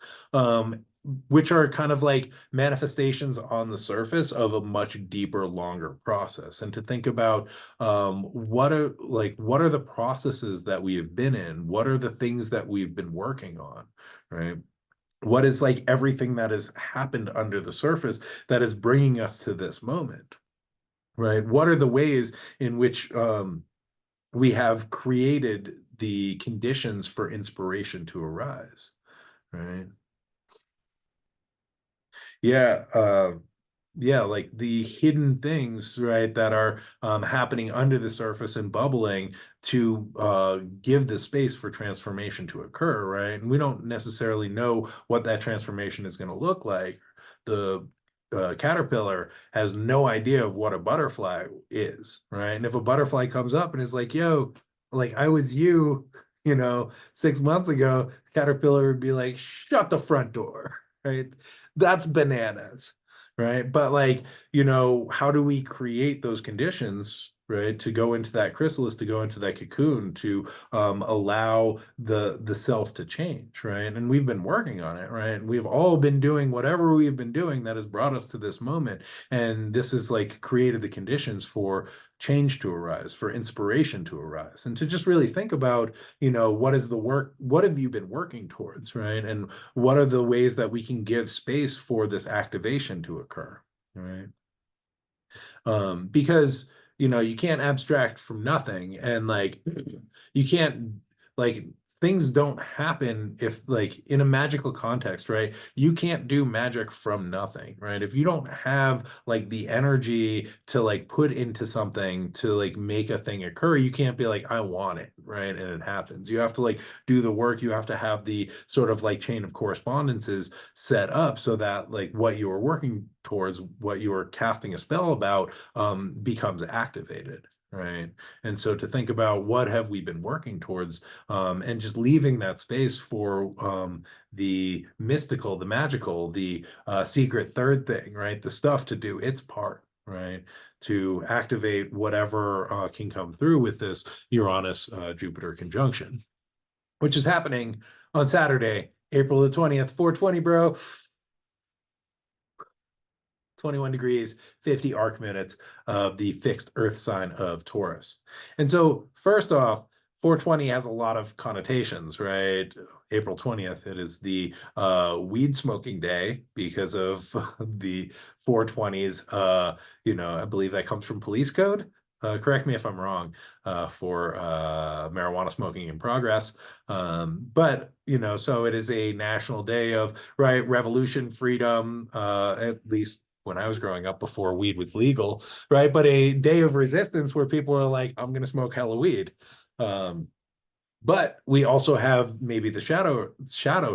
which are kind of like manifestations on the surface of a much deeper, longer process. And to think about what are the processes that we have been in? What are the things that we've been working on, right? What is like everything that has happened under the surface that is bringing us to this moment, right? What are the ways in which we have created the conditions for inspiration to arise, right? Yeah, yeah, like the hidden things, right, that are happening under the surface and bubbling to give the space for transformation to occur, right? And we don't necessarily know what that transformation is going to look like. The caterpillar has no idea of what a butterfly is, right? And if a butterfly comes up and is like, yo, like I was you, 6 months ago, the caterpillar would be like, shut the front door, right? That's bananas, right? But like, how do we create those conditions, right, to go into that chrysalis, to go into that cocoon, to allow the self to change, right? And we've been working on it, right? And we've all been doing whatever we've been doing that has brought us to this moment, and this has like created the conditions for change to arise, for inspiration to arise, and to just really think about, what is the work, what have you been working towards, right? And what are the ways that we can give space for this activation to occur, right? Because you can't abstract from nothing, and like you can't like things don't happen if, like, in a magical context, right? You can't do magic from nothing, right? If you don't have like the energy to like put into something to like make a thing occur, you can't be like, I want it, right? And it happens. You have to like do the work. You have to have the sort of like chain of correspondences set up so that like what you are working towards, what you are casting a spell about, becomes activated. Right. And so to think about what have we been working towards, and just leaving that space for the mystical, the magical, the secret third thing, right? The stuff to do its part, right? To activate whatever can come through with this Uranus Jupiter conjunction, which is happening on Saturday, April the 20th, 420, bro. 21 degrees, 50 arc minutes of the fixed Earth sign of Taurus. And so, first off, 420 has a lot of connotations, right? April 20th, it is the weed smoking day because of the 420s. I believe that comes from police code. Correct me if I'm wrong, for marijuana smoking in progress. But so it is a national day of, right, revolution, freedom, at least when I was growing up before weed was legal, right? But a day of resistance where people are like, I'm going to smoke hella weed. Um, but we also have maybe the shadow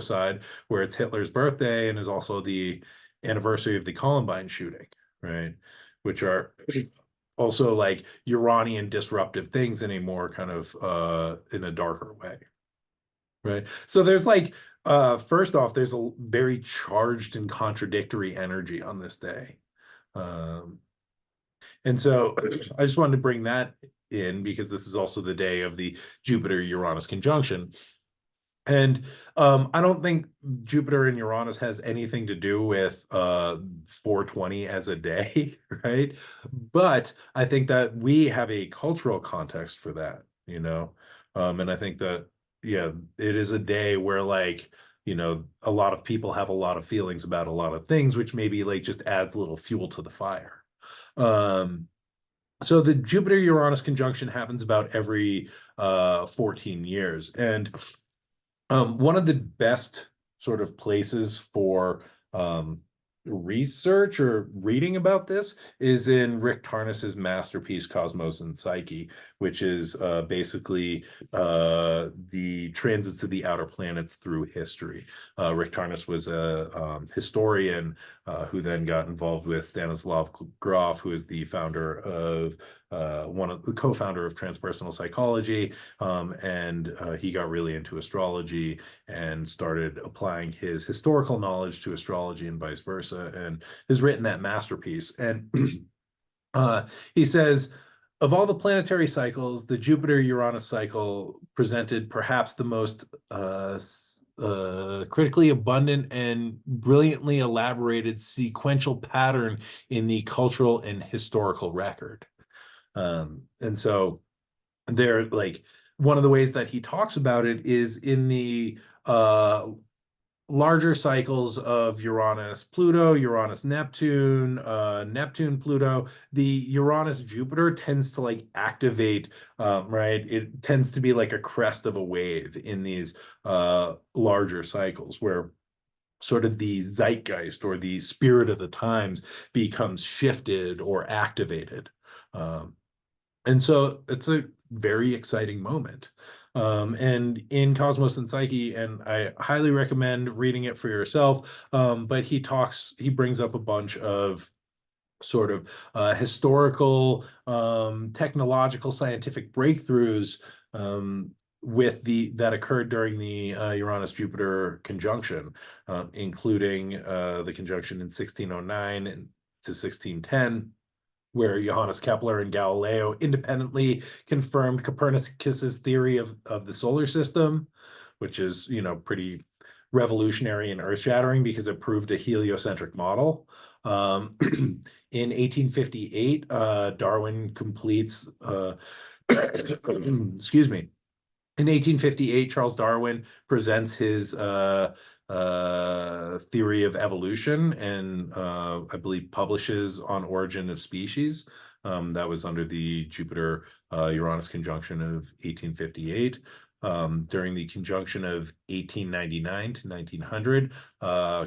side where it's Hitler's birthday and is also the anniversary of the Columbine shooting, right? Which are also like Uranian disruptive things in a more kind of in a darker way. Right. So there's like first off, there's a very charged and contradictory energy on this day. Um, and so I just wanted to bring that in because this is also the day of the Jupiter Uranus conjunction. And I don't think Jupiter and Uranus has anything to do with 420 as a day, right? But I think that we have a cultural context for that. And I think that, yeah, it is a day where like, a lot of people have a lot of feelings about a lot of things, which maybe like just adds a little fuel to the fire. Um, so the Jupiter Uranus conjunction happens about every 14 years. And one of the best sort of places for um, research or reading about this is in Rick Tarnas's masterpiece Cosmos and Psyche, which is basically the transits of the outer planets through history. Rick Tarnas was a historian who then got involved with Stanislav Grof, who is the founder of one of the co-founder of transpersonal psychology, and he got really into astrology and started applying his historical knowledge to astrology and vice versa, and has written that masterpiece. And he says, of all the planetary cycles, the Jupiter-Uranus cycle presented perhaps the most critically abundant and brilliantly elaborated sequential pattern in the cultural and historical record. And so they're like, one of the ways that he talks about it is in the larger cycles of Uranus Pluto, Uranus Neptune, Neptune Pluto. The Uranus Jupiter tends to like activate, right? It tends to be like a crest of a wave in these larger cycles where sort of the zeitgeist or the spirit of the times becomes shifted or activated. Um, and so it's a very exciting moment. And in Cosmos and Psyche, and I highly recommend reading it for yourself. But he brings up a bunch of sort of historical, technological, scientific breakthroughs with the that occurred during the Uranus Jupiter conjunction, including the conjunction in 1609 to 1610, where Johannes Kepler and Galileo independently confirmed Copernicus's theory of the solar system, which is, pretty revolutionary and earth-shattering because it proved a heliocentric model. In 1858, Darwin completes, excuse me, in 1858, Charles Darwin presents his theory of evolution and I believe publishes On Origin of Species. That was under the Jupiter Uranus conjunction of 1858. during the conjunction of 1899 to 1900.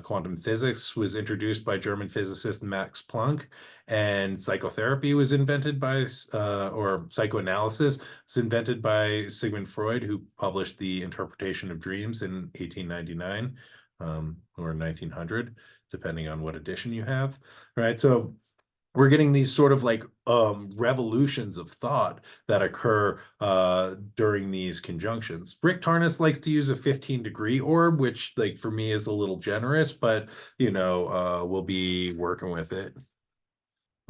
Quantum physics was introduced by German physicist Max Planck, and psychotherapy was invented by, or psychoanalysis was invented by Sigmund Freud, who published The Interpretation of Dreams in 1899, or 1900, depending on what edition you have. Right. So we're getting these sort of like revolutions of thought that occur during these conjunctions. Rick Tarnas likes to use a 15-degree orb, which like for me is a little generous, but we'll be working with it.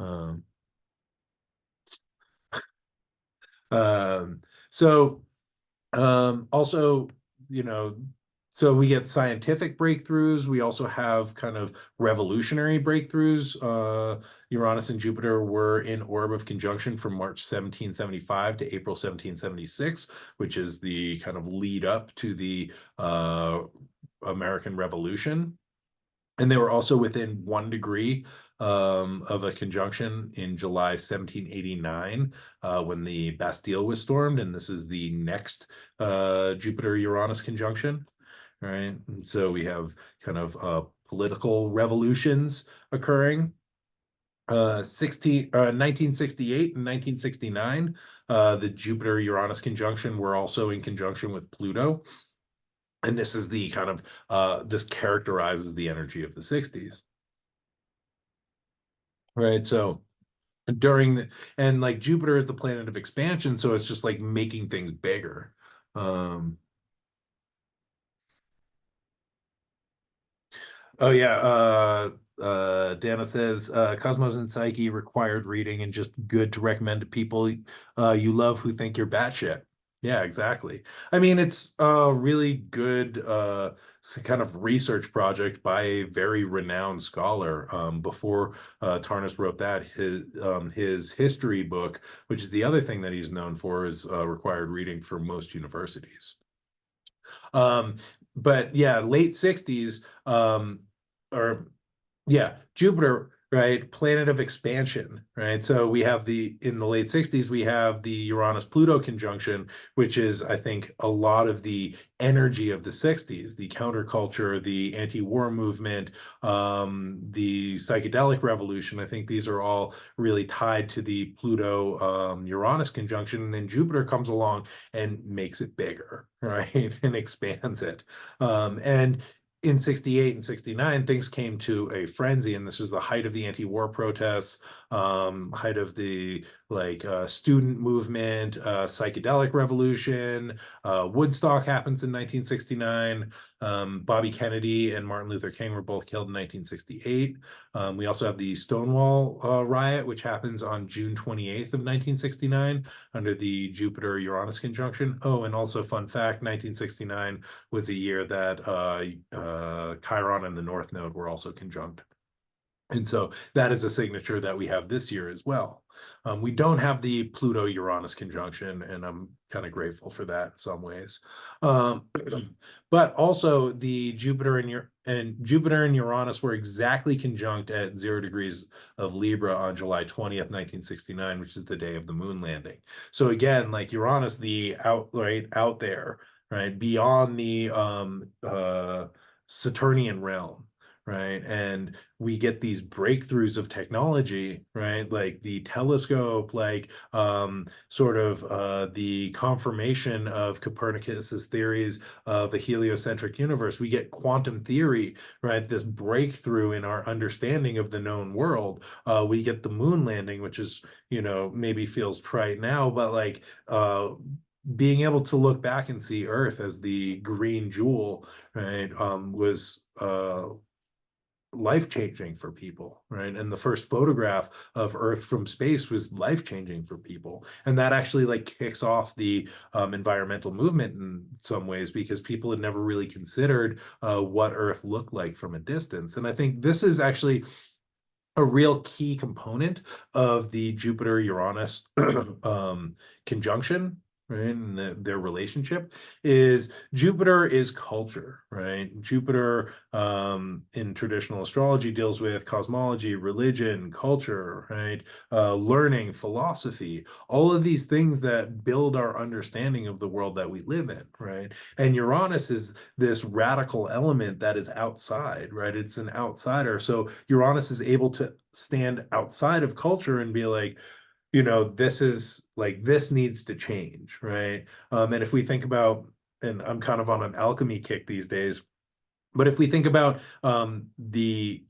Um, so also, you know, so we get scientific breakthroughs. We also have kind of revolutionary breakthroughs. Uranus and Jupiter were in orb of conjunction from March 1775 to April 1776, which is the kind of lead up to the American Revolution. And they were also within 1 degree of a conjunction in July 1789 when the Bastille was stormed. And this is the next Jupiter-Uranus conjunction, right? And so we have kind of political revolutions occurring. 1968 and 1969, the Jupiter-Uranus conjunction were also in conjunction with Pluto. And this is the kind of this characterizes the energy of the 60s, right? So during the, and like Jupiter is the planet of expansion, so it's just like making things bigger. um Oh yeah. Dana says Cosmos and Psyche required reading and just good to recommend to people you love who think you're batshit. Yeah, exactly. I mean, it's a really good kind of research project by a very renowned scholar. Before Tarnas wrote that, his history book, which is the other thing that he's known for, is required reading for most universities. Um, but yeah, late 60s, or yeah, Jupiter, right? Planet of expansion, right? So we have in the late 60s, we have the Uranus-Pluto conjunction, which is, I think, a lot of the energy of the 60s, the counterculture, the anti-war movement, the psychedelic revolution. I think these are all really tied to the Pluto Uranus conjunction. And then Jupiter comes along and makes it bigger, right? And expands it. And in 68 and 69, things came to a frenzy, and this is the height of the anti-war protests, height of the student movement, psychedelic revolution. Woodstock happens in 1969. Bobby Kennedy and Martin Luther King were both killed in 1968. We also have the Stonewall riot, which happens on June 28th of 1969 under the Jupiter-Uranus conjunction. Oh, and also fun fact, 1969 was a year that Chiron and the North Node were also conjunct. And so that is a signature that we have this year as well. We don't have the Pluto-Uranus conjunction, and I'm kind of grateful for that in some ways. But also the Jupiter and Uranus were exactly conjunct at 0 degrees of Libra on July 20th, 1969, which is the day of the moon landing. So again, like Uranus, out there, right, beyond the Saturnian realm, right? And we get these breakthroughs of technology, right? Like the telescope, like sort of the confirmation of Copernicus's theories of a heliocentric universe. We get quantum theory, right? This breakthrough in our understanding of the known world. We get the moon landing, which is, maybe feels trite now, but like being able to look back and see Earth as the green jewel, right, was life-changing for people, right? And the first photograph of Earth from space was life-changing for people. And that actually like kicks off the environmental movement in some ways, because people had never really considered what Earth looked like from a distance. And I think this is actually a real key component of the Jupiter-Uranus conjunction, right? And their relationship is Jupiter is culture, right? Jupiter in traditional astrology deals with cosmology, religion, culture, right? Learning, philosophy, all of these things that build our understanding of the world that we live in, right? And Uranus is this radical element that is outside, right? It's an outsider. So Uranus is able to stand outside of culture and be like, this is like, this needs to change, right? And if we think about, and I'm kind of on an alchemy kick these days, but if we think about the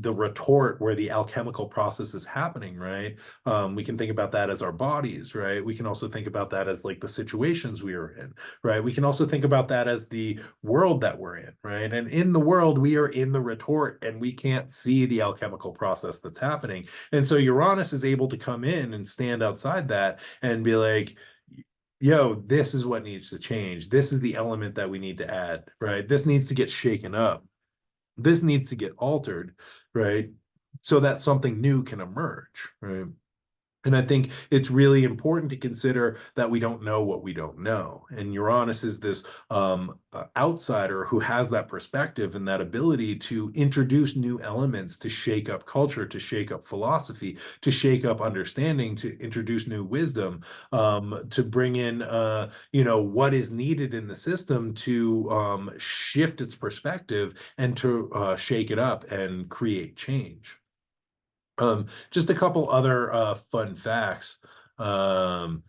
retort where the alchemical process is happening, right? We can think about that as our bodies, right? We can also think about that as like the situations we are in, right? We can also think about that as the world that we're in, right? And in the world, we are in the retort and we can't see the alchemical process that's happening. And so Uranus is able to come in and stand outside that and be like, yo, this is what needs to change. This is the element that we need to add, right? This needs to get shaken up. This needs to get altered, right? So that something new can emerge, right? And I think it's really important to consider that we don't know what we don't know. And Uranus is this outsider who has that perspective and that ability to introduce new elements, to shake up culture, to shake up philosophy, to shake up understanding, to introduce new wisdom, to bring in, what is needed in the system to shift its perspective and to shake it up and create change. Just a couple other fun facts. Um,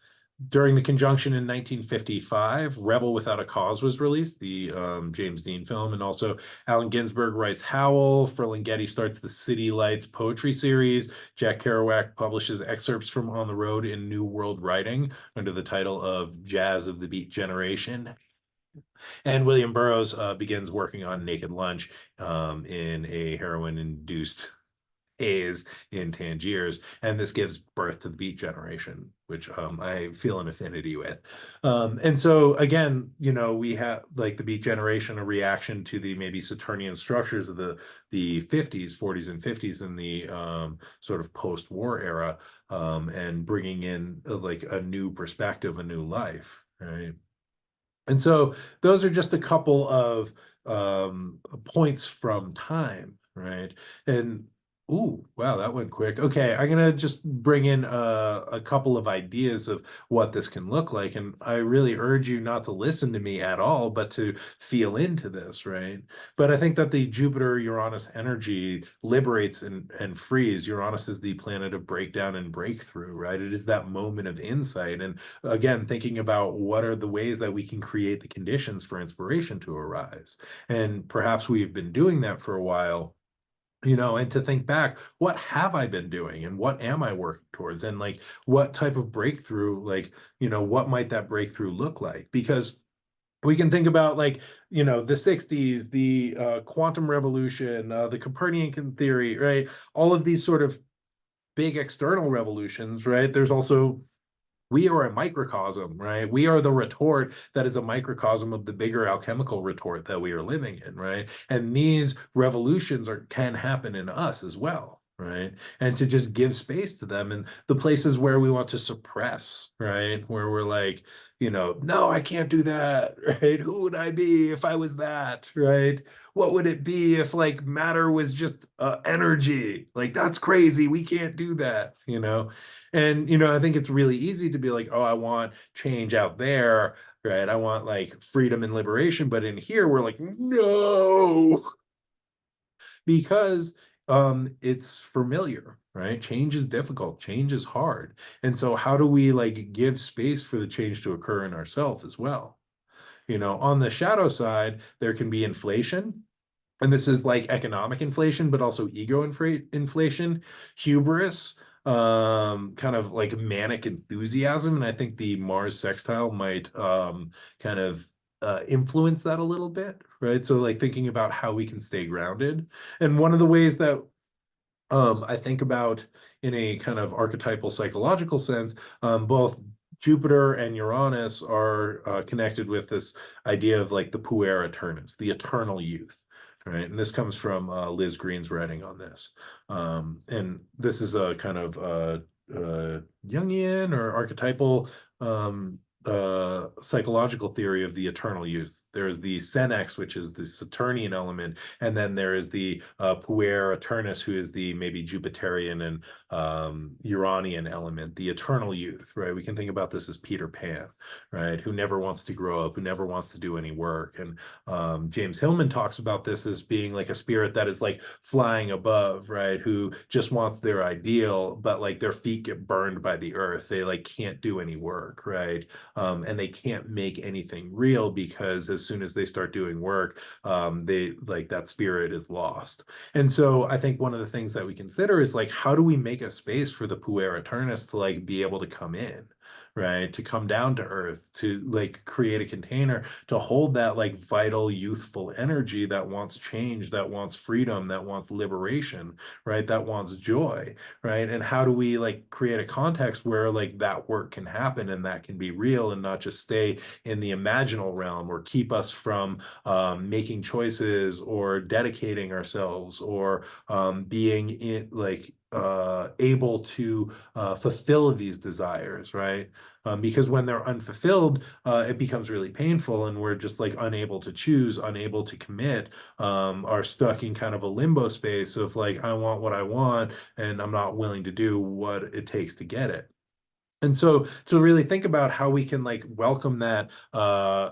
During the conjunction in 1955, Rebel Without a Cause was released, the James Dean film, and also Allen Ginsberg writes Howl. Ferlinghetti starts the City Lights poetry series. Jack Kerouac publishes excerpts from On the Road in New World Writing under the title of Jazz of the Beat Generation. And William Burroughs begins working on Naked Lunch in a heroin-induced A's in Tangiers, and this gives birth to the Beat Generation, which I feel an affinity with. And so again, we have like the Beat Generation, a reaction to the maybe Saturnian structures of the 50s, 40s, and 50s in the sort of post-war era, and bringing in like a new perspective, a new life, right? And so those are just a couple of points from time, right? And ooh, wow, that went quick. Okay, I'm gonna just bring in a couple of ideas of what this can look like, and I really urge you not to listen to me at all, but to feel into this, right? But I think that the Jupiter-Uranus energy liberates and frees. Uranus is the planet of breakdown and breakthrough, right? It is that moment of insight, and again, thinking about what are the ways that we can create the conditions for inspiration to arise. And perhaps we've been doing that for a while, and to think back, what have I been doing and what am I working towards? And like, what type of breakthrough, like, what might that breakthrough look like? Because we can think about like, the 60s, the quantum revolution, the Copernican theory, right? All of these sort of big external revolutions, right? There's also we are a microcosm, right? We are the retort that is a microcosm of the bigger alchemical retort that we are living in, right? And these revolutions can happen in us as well, right? And to just give space to them, and the places where we want to suppress, right? Where we're like, no, I can't do that, right? Who would I be if I was that, right? What would it be if like matter was just energy? Like that's crazy. We can't do that. And I think it's really easy to be like, oh, I want change out there, right? I want like freedom and liberation. But in here, we're like, no, because it's familiar, right? Change is difficult, change is hard. And so how do we like give space for the change to occur in ourselves as well? On the shadow side, there can be inflation, and this is like economic inflation, but also ego inflation, hubris, kind of like manic enthusiasm. And I think the Mars sextile might kind of influence that a little bit, right? So like thinking about how we can stay grounded. And one of the ways that I think about in a kind of archetypal psychological sense, both Jupiter and Uranus are connected with this idea of like the puer aeternus, the eternal youth, right? And this comes from Liz Green's writing on this. And this is a kind of Jungian or archetypal psychological theory of the eternal youth. There's the senex, which is the Saturnian element, and then there is the puer aeternus, who is the maybe Jupiterian and Uranian element, the eternal youth, right? We can think about this as Peter Pan, right? Who never wants to grow up, who never wants to do any work. And James Hillman talks about this as being like a spirit that is like flying above, right? Who just wants their ideal, but like their feet get burned by the earth. They like can't do any work, right? And they can't make anything real because as soon as they start doing work, they like that spirit is lost. And so I think one of the things that we consider is like, how do we make a space for the puer aeternus to like be able to come in? Right, to come down to earth, to like create a container to hold that like vital youthful energy that wants change, that wants freedom, that wants liberation, right, that wants joy, right? And how do we like create a context where like that work can happen and that can be real and not just stay in the imaginal realm or keep us from making choices or dedicating ourselves or being in like able to fulfill these desires, right? Because when they're unfulfilled, it becomes really painful, and we're just like unable to choose, unable to commit, are stuck in kind of a limbo space of like, I want what I want, and I'm not willing to do what it takes to get it. And so to really think about how we can like welcome that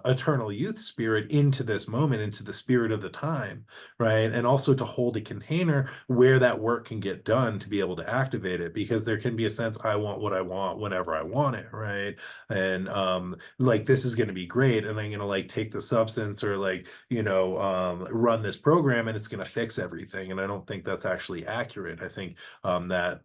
eternal youth spirit into this moment, into the spirit of the time, right? And also to hold a container where that work can get done to be able to activate it, because there can be a sense I want what I want whenever I want it, right? And like this is going to be great, and I'm going to like take the substance or like run this program, and it's going to fix everything. And I don't think that's actually accurate. I think that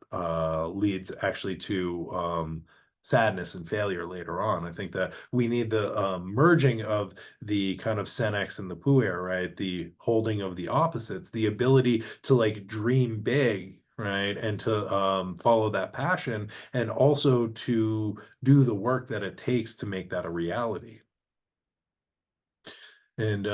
leads actually to sadness and failure later on. I think that we need the merging of the kind of senex and the puer, right? The holding of the opposites, the ability to like dream big, right? And to follow that passion, and also to do the work that it takes to make that a reality. And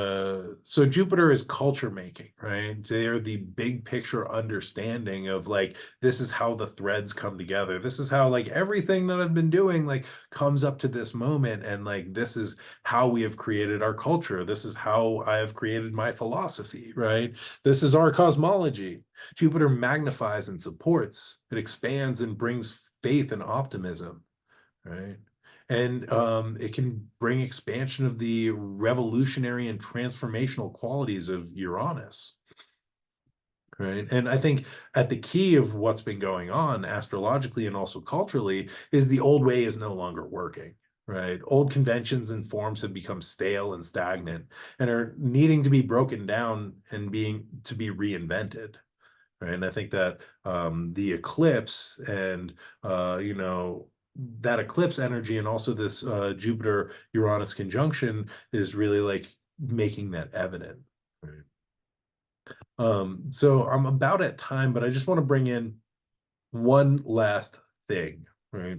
so Jupiter is culture making, right? They're the big picture understanding of like, this is how the threads come together. This is how like everything that I've been doing like comes up to this moment. And like, this is how we have created our culture. This is how I have created my philosophy, right? This is our cosmology. Jupiter magnifies and supports, it expands and brings faith and optimism, right? And it can bring expansion of the revolutionary and transformational qualities of Uranus, right? And I think at the key of what's been going on astrologically and also culturally is the old way is no longer working. Right. Old conventions and forms have become stale and stagnant and are needing to be broken down and being to be reinvented. Right. And I think that the eclipse and that eclipse energy and also this Jupiter Uranus conjunction is really like making that evident. Right. So I'm about at time, but I just want to bring in one last thing, right?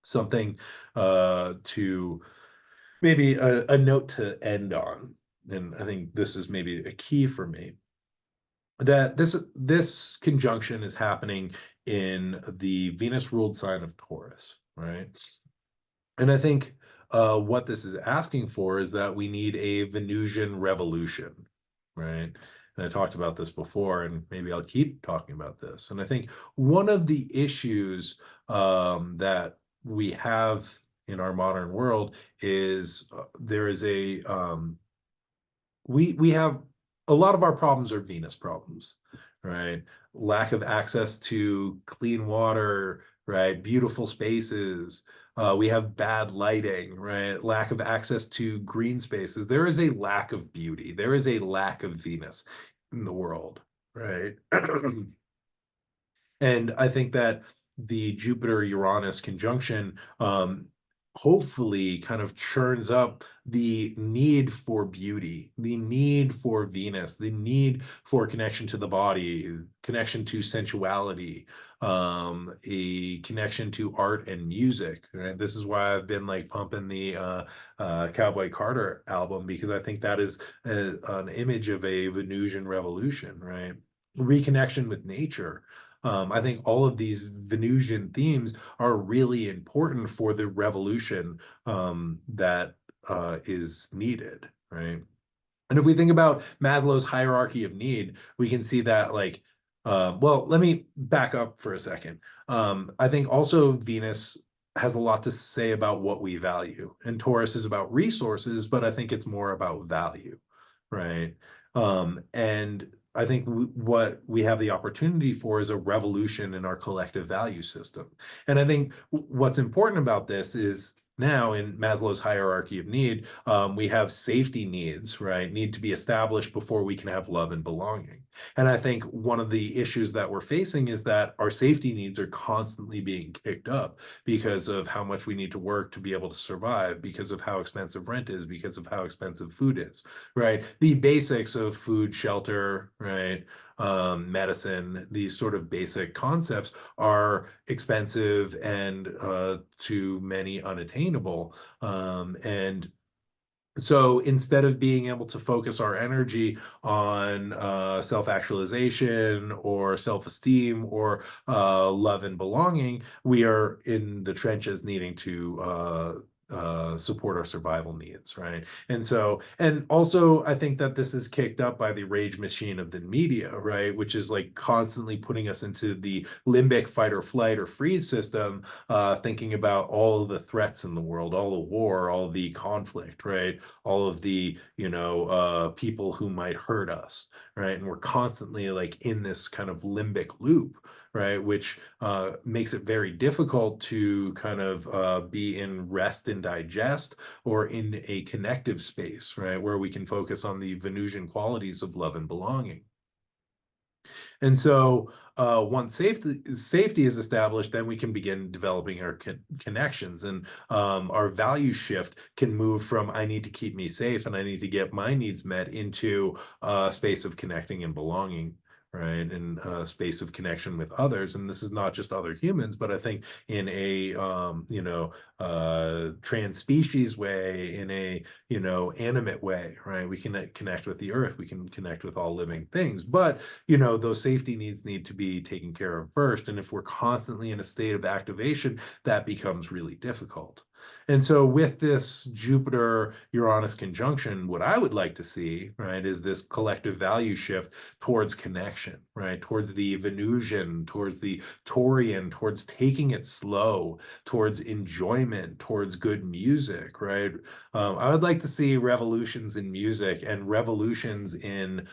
Something to maybe a note to end on. And I think this is maybe a key for me, that this conjunction is happening in the Venus ruled sign of Taurus, right? And I think what this is asking for is that we need a Venusian revolution, right? And I talked about this before, and maybe I'll keep talking about this. And I think one of the issues that we have in our modern world is there is a we have a lot of our problems are Venus problems, right? Lack of access to clean water, right? Beautiful spaces. We have bad lighting, right? Lack of access to green spaces. There is a lack of beauty. There is a lack of Venus in the world, right? And I think that the Jupiter Uranus conjunction hopefully kind of churns up the need for beauty, the need for Venus, the need for connection to the body, connection to sensuality, a connection to art and music. Right? This is why I've been like pumping the Cowboy Carter album, because I think that is an image of a Venusian revolution, right? Reconnection with nature, I think all of these Venusian themes are really important for the revolution that is needed, right? And if we think about Maslow's hierarchy of need, we can see that like, well, let me back up for a second. I think also Venus has a lot to say about what we value, and Taurus is about resources, but I think it's more about value, right? And I think what we have the opportunity for is a revolution in our collective value system. And I think what's important about this is now in Maslow's hierarchy of need, we have safety needs, right? Need to be established before we can have love and belonging. And I think one of the issues that we're facing is that our safety needs are constantly being kicked up because of how much we need to work to be able to survive, because of how expensive rent is, because of how expensive food is, right? The basics of food, shelter, right? Medicine, these sort of basic concepts are expensive and to many unattainable. And so instead of being able to focus our energy on self-actualization or self-esteem or love and belonging, we are in the trenches needing to support our survival needs, right? And so, and also, I think that this is kicked up by the rage machine of the media, right? Which is like constantly putting us into the limbic fight or flight or freeze system, thinking about all of the threats in the world, all the war, all the conflict, right? All of the people who might hurt us, right? And we're constantly like in this kind of limbic loop, right? Which makes it very difficult to kind of be in rest and digest or in a connective space, right? Where we can focus on the Venusian qualities of love and belonging. And so once safety is established, then we can begin developing our connections, and our value shift can move from I need to keep me safe and I need to get my needs met into a space of connecting and belonging. Right, and a space of connection with others, and this is not just other humans, but I think in a trans species way, in a animate way, right? We can connect with the earth, we can connect with all living things, but those safety needs need to be taken care of first. And if we're constantly in a state of activation, that becomes really difficult. And so with this Jupiter Uranus conjunction, what I would like to see, right, is this collective value shift towards connection, right, towards the Venusian, towards the Taurian, towards taking it slow, towards enjoyment, towards good music, right? I would like to see revolutions in music and revolutions in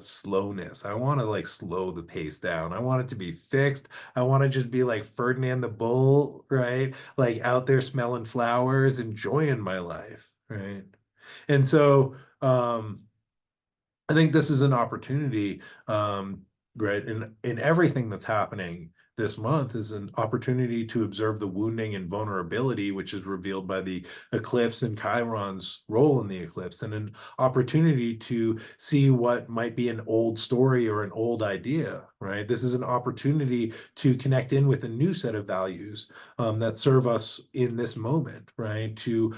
slowness. I want to like slow the pace down. I want it to be fixed. I want to just be like Ferdinand the Bull, right? Like out there smelling flowers, enjoying my life, right? And so I think this is an opportunity, right? In everything that's happening this month is an opportunity to observe the wounding and vulnerability, which is revealed by the eclipse and Chiron's role in the eclipse, and an opportunity to see what might be an old story or an old idea, right? This is an opportunity to connect in with a new set of values that serve us in this moment, right? To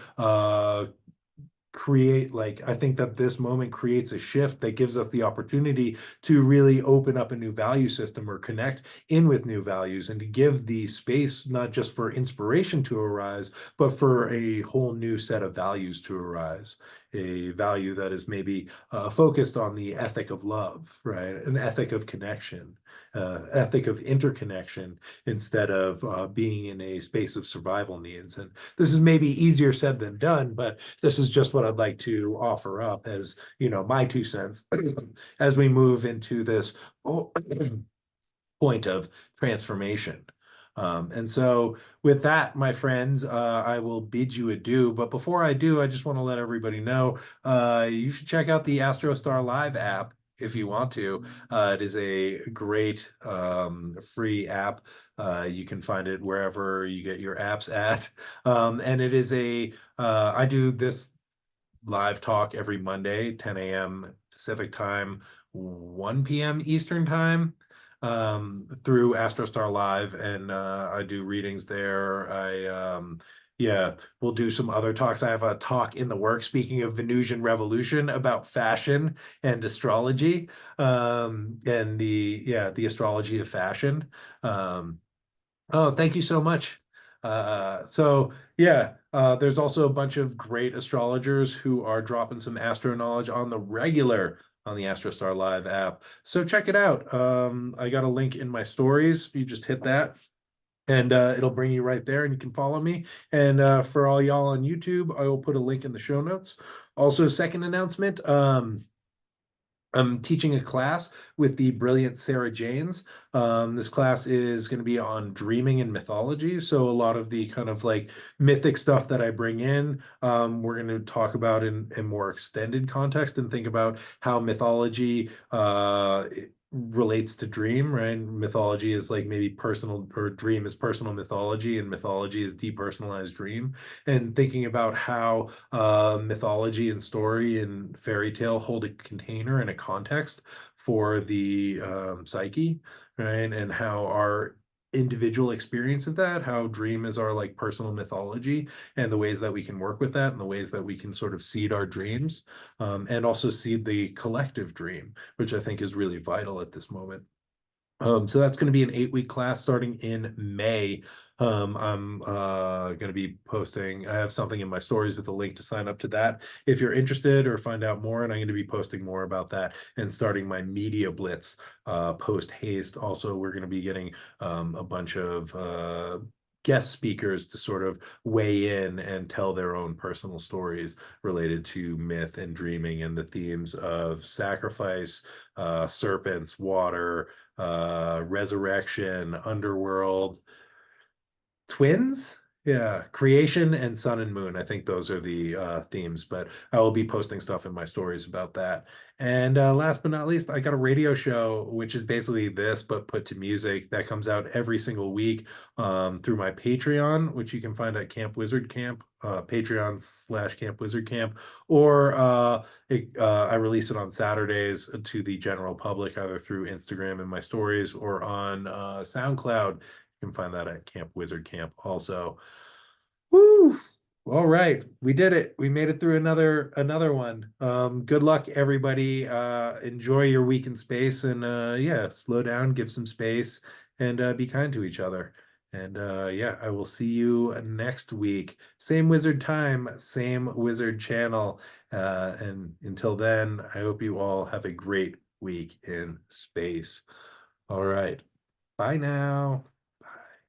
create like I think that this moment creates a shift that gives us the opportunity to really open up a new value system or connect in with new values and to give the space not just for inspiration to arise, but for a whole new set of values to arise. A value that is maybe focused on the ethic of love, right? An ethic of connection, ethic of interconnection instead of being in a space of survival needs. And this is maybe easier said than done, but this is just what I'd like to offer up as, my 2 cents as we move into this point of transformation. And so with that, my friends, I will bid you adieu. But before I do, I just want to let everybody know, you should check out the AstroStar Live app if you want to. It is a great free app. You can find it wherever you get your apps at. And it is I do this live talk every Monday, 10 a.m. Pacific time, 1 p.m. Eastern time, through AstroStar Live, and I do readings there. I Yeah, we'll do some other talks. I have a talk in the work, speaking of Venusian revolution, about fashion and astrology, and the astrology of fashion. Um, Oh, thank you so much. So yeah, there's also a bunch of great astrologers who are dropping some astro knowledge on the regular on the Astrostar Live app. So check it out. I got a link in my stories. You just hit that, and it'll bring you right there, and you can follow me. And for all y'all on YouTube, I will put a link in the show notes. Also, second announcement. I'm teaching a class with the brilliant Sara Janes. This class is going to be on dreaming and mythology. So a lot of the kind of like mythic stuff that I bring in, we're going to talk about in more extended context and think about how mythology relates to dream, right? Mythology is like maybe personal, or dream is personal mythology, and mythology is depersonalized dream. And thinking about how mythology and story and fairy tale hold a container and a context for the psyche, right? And how our individual experience of that, how dream is our like personal mythology, and the ways that we can work with that, and the ways that we can sort of seed our dreams, and also seed the collective dream, which I think is really vital at this moment. So that's going to be an 8-week class starting in May. I'm going to be posting, I have something in my stories with a link to sign up to that if you're interested or find out more. And I'm going to be posting more about that and starting my media blitz post haste. Also, we're going to be getting a bunch of guest speakers to sort of weigh in and tell their own personal stories related to myth and dreaming and the themes of sacrifice, serpents, water, resurrection, underworld, twins. Yeah, creation and sun and moon. I think those are the themes, but I will be posting stuff in my stories about that. And last but not least, I got a radio show, which is basically this, but put to music, that comes out every single week through my Patreon, which you can find at Camp Wizard Camp, Patreon/Camp Wizard Camp, or I release it on Saturdays to the general public, either through Instagram in my stories or on SoundCloud. You can find that at Camp Wizard Camp also. Woo! All right, we did it. We made it through another one. Good luck, everybody. Enjoy your week in space, and yeah, slow down, give some space, and be kind to each other. And yeah, I will see you next week. Same wizard time, same wizard channel. And until then, I hope you all have a great week in space. All right, bye now.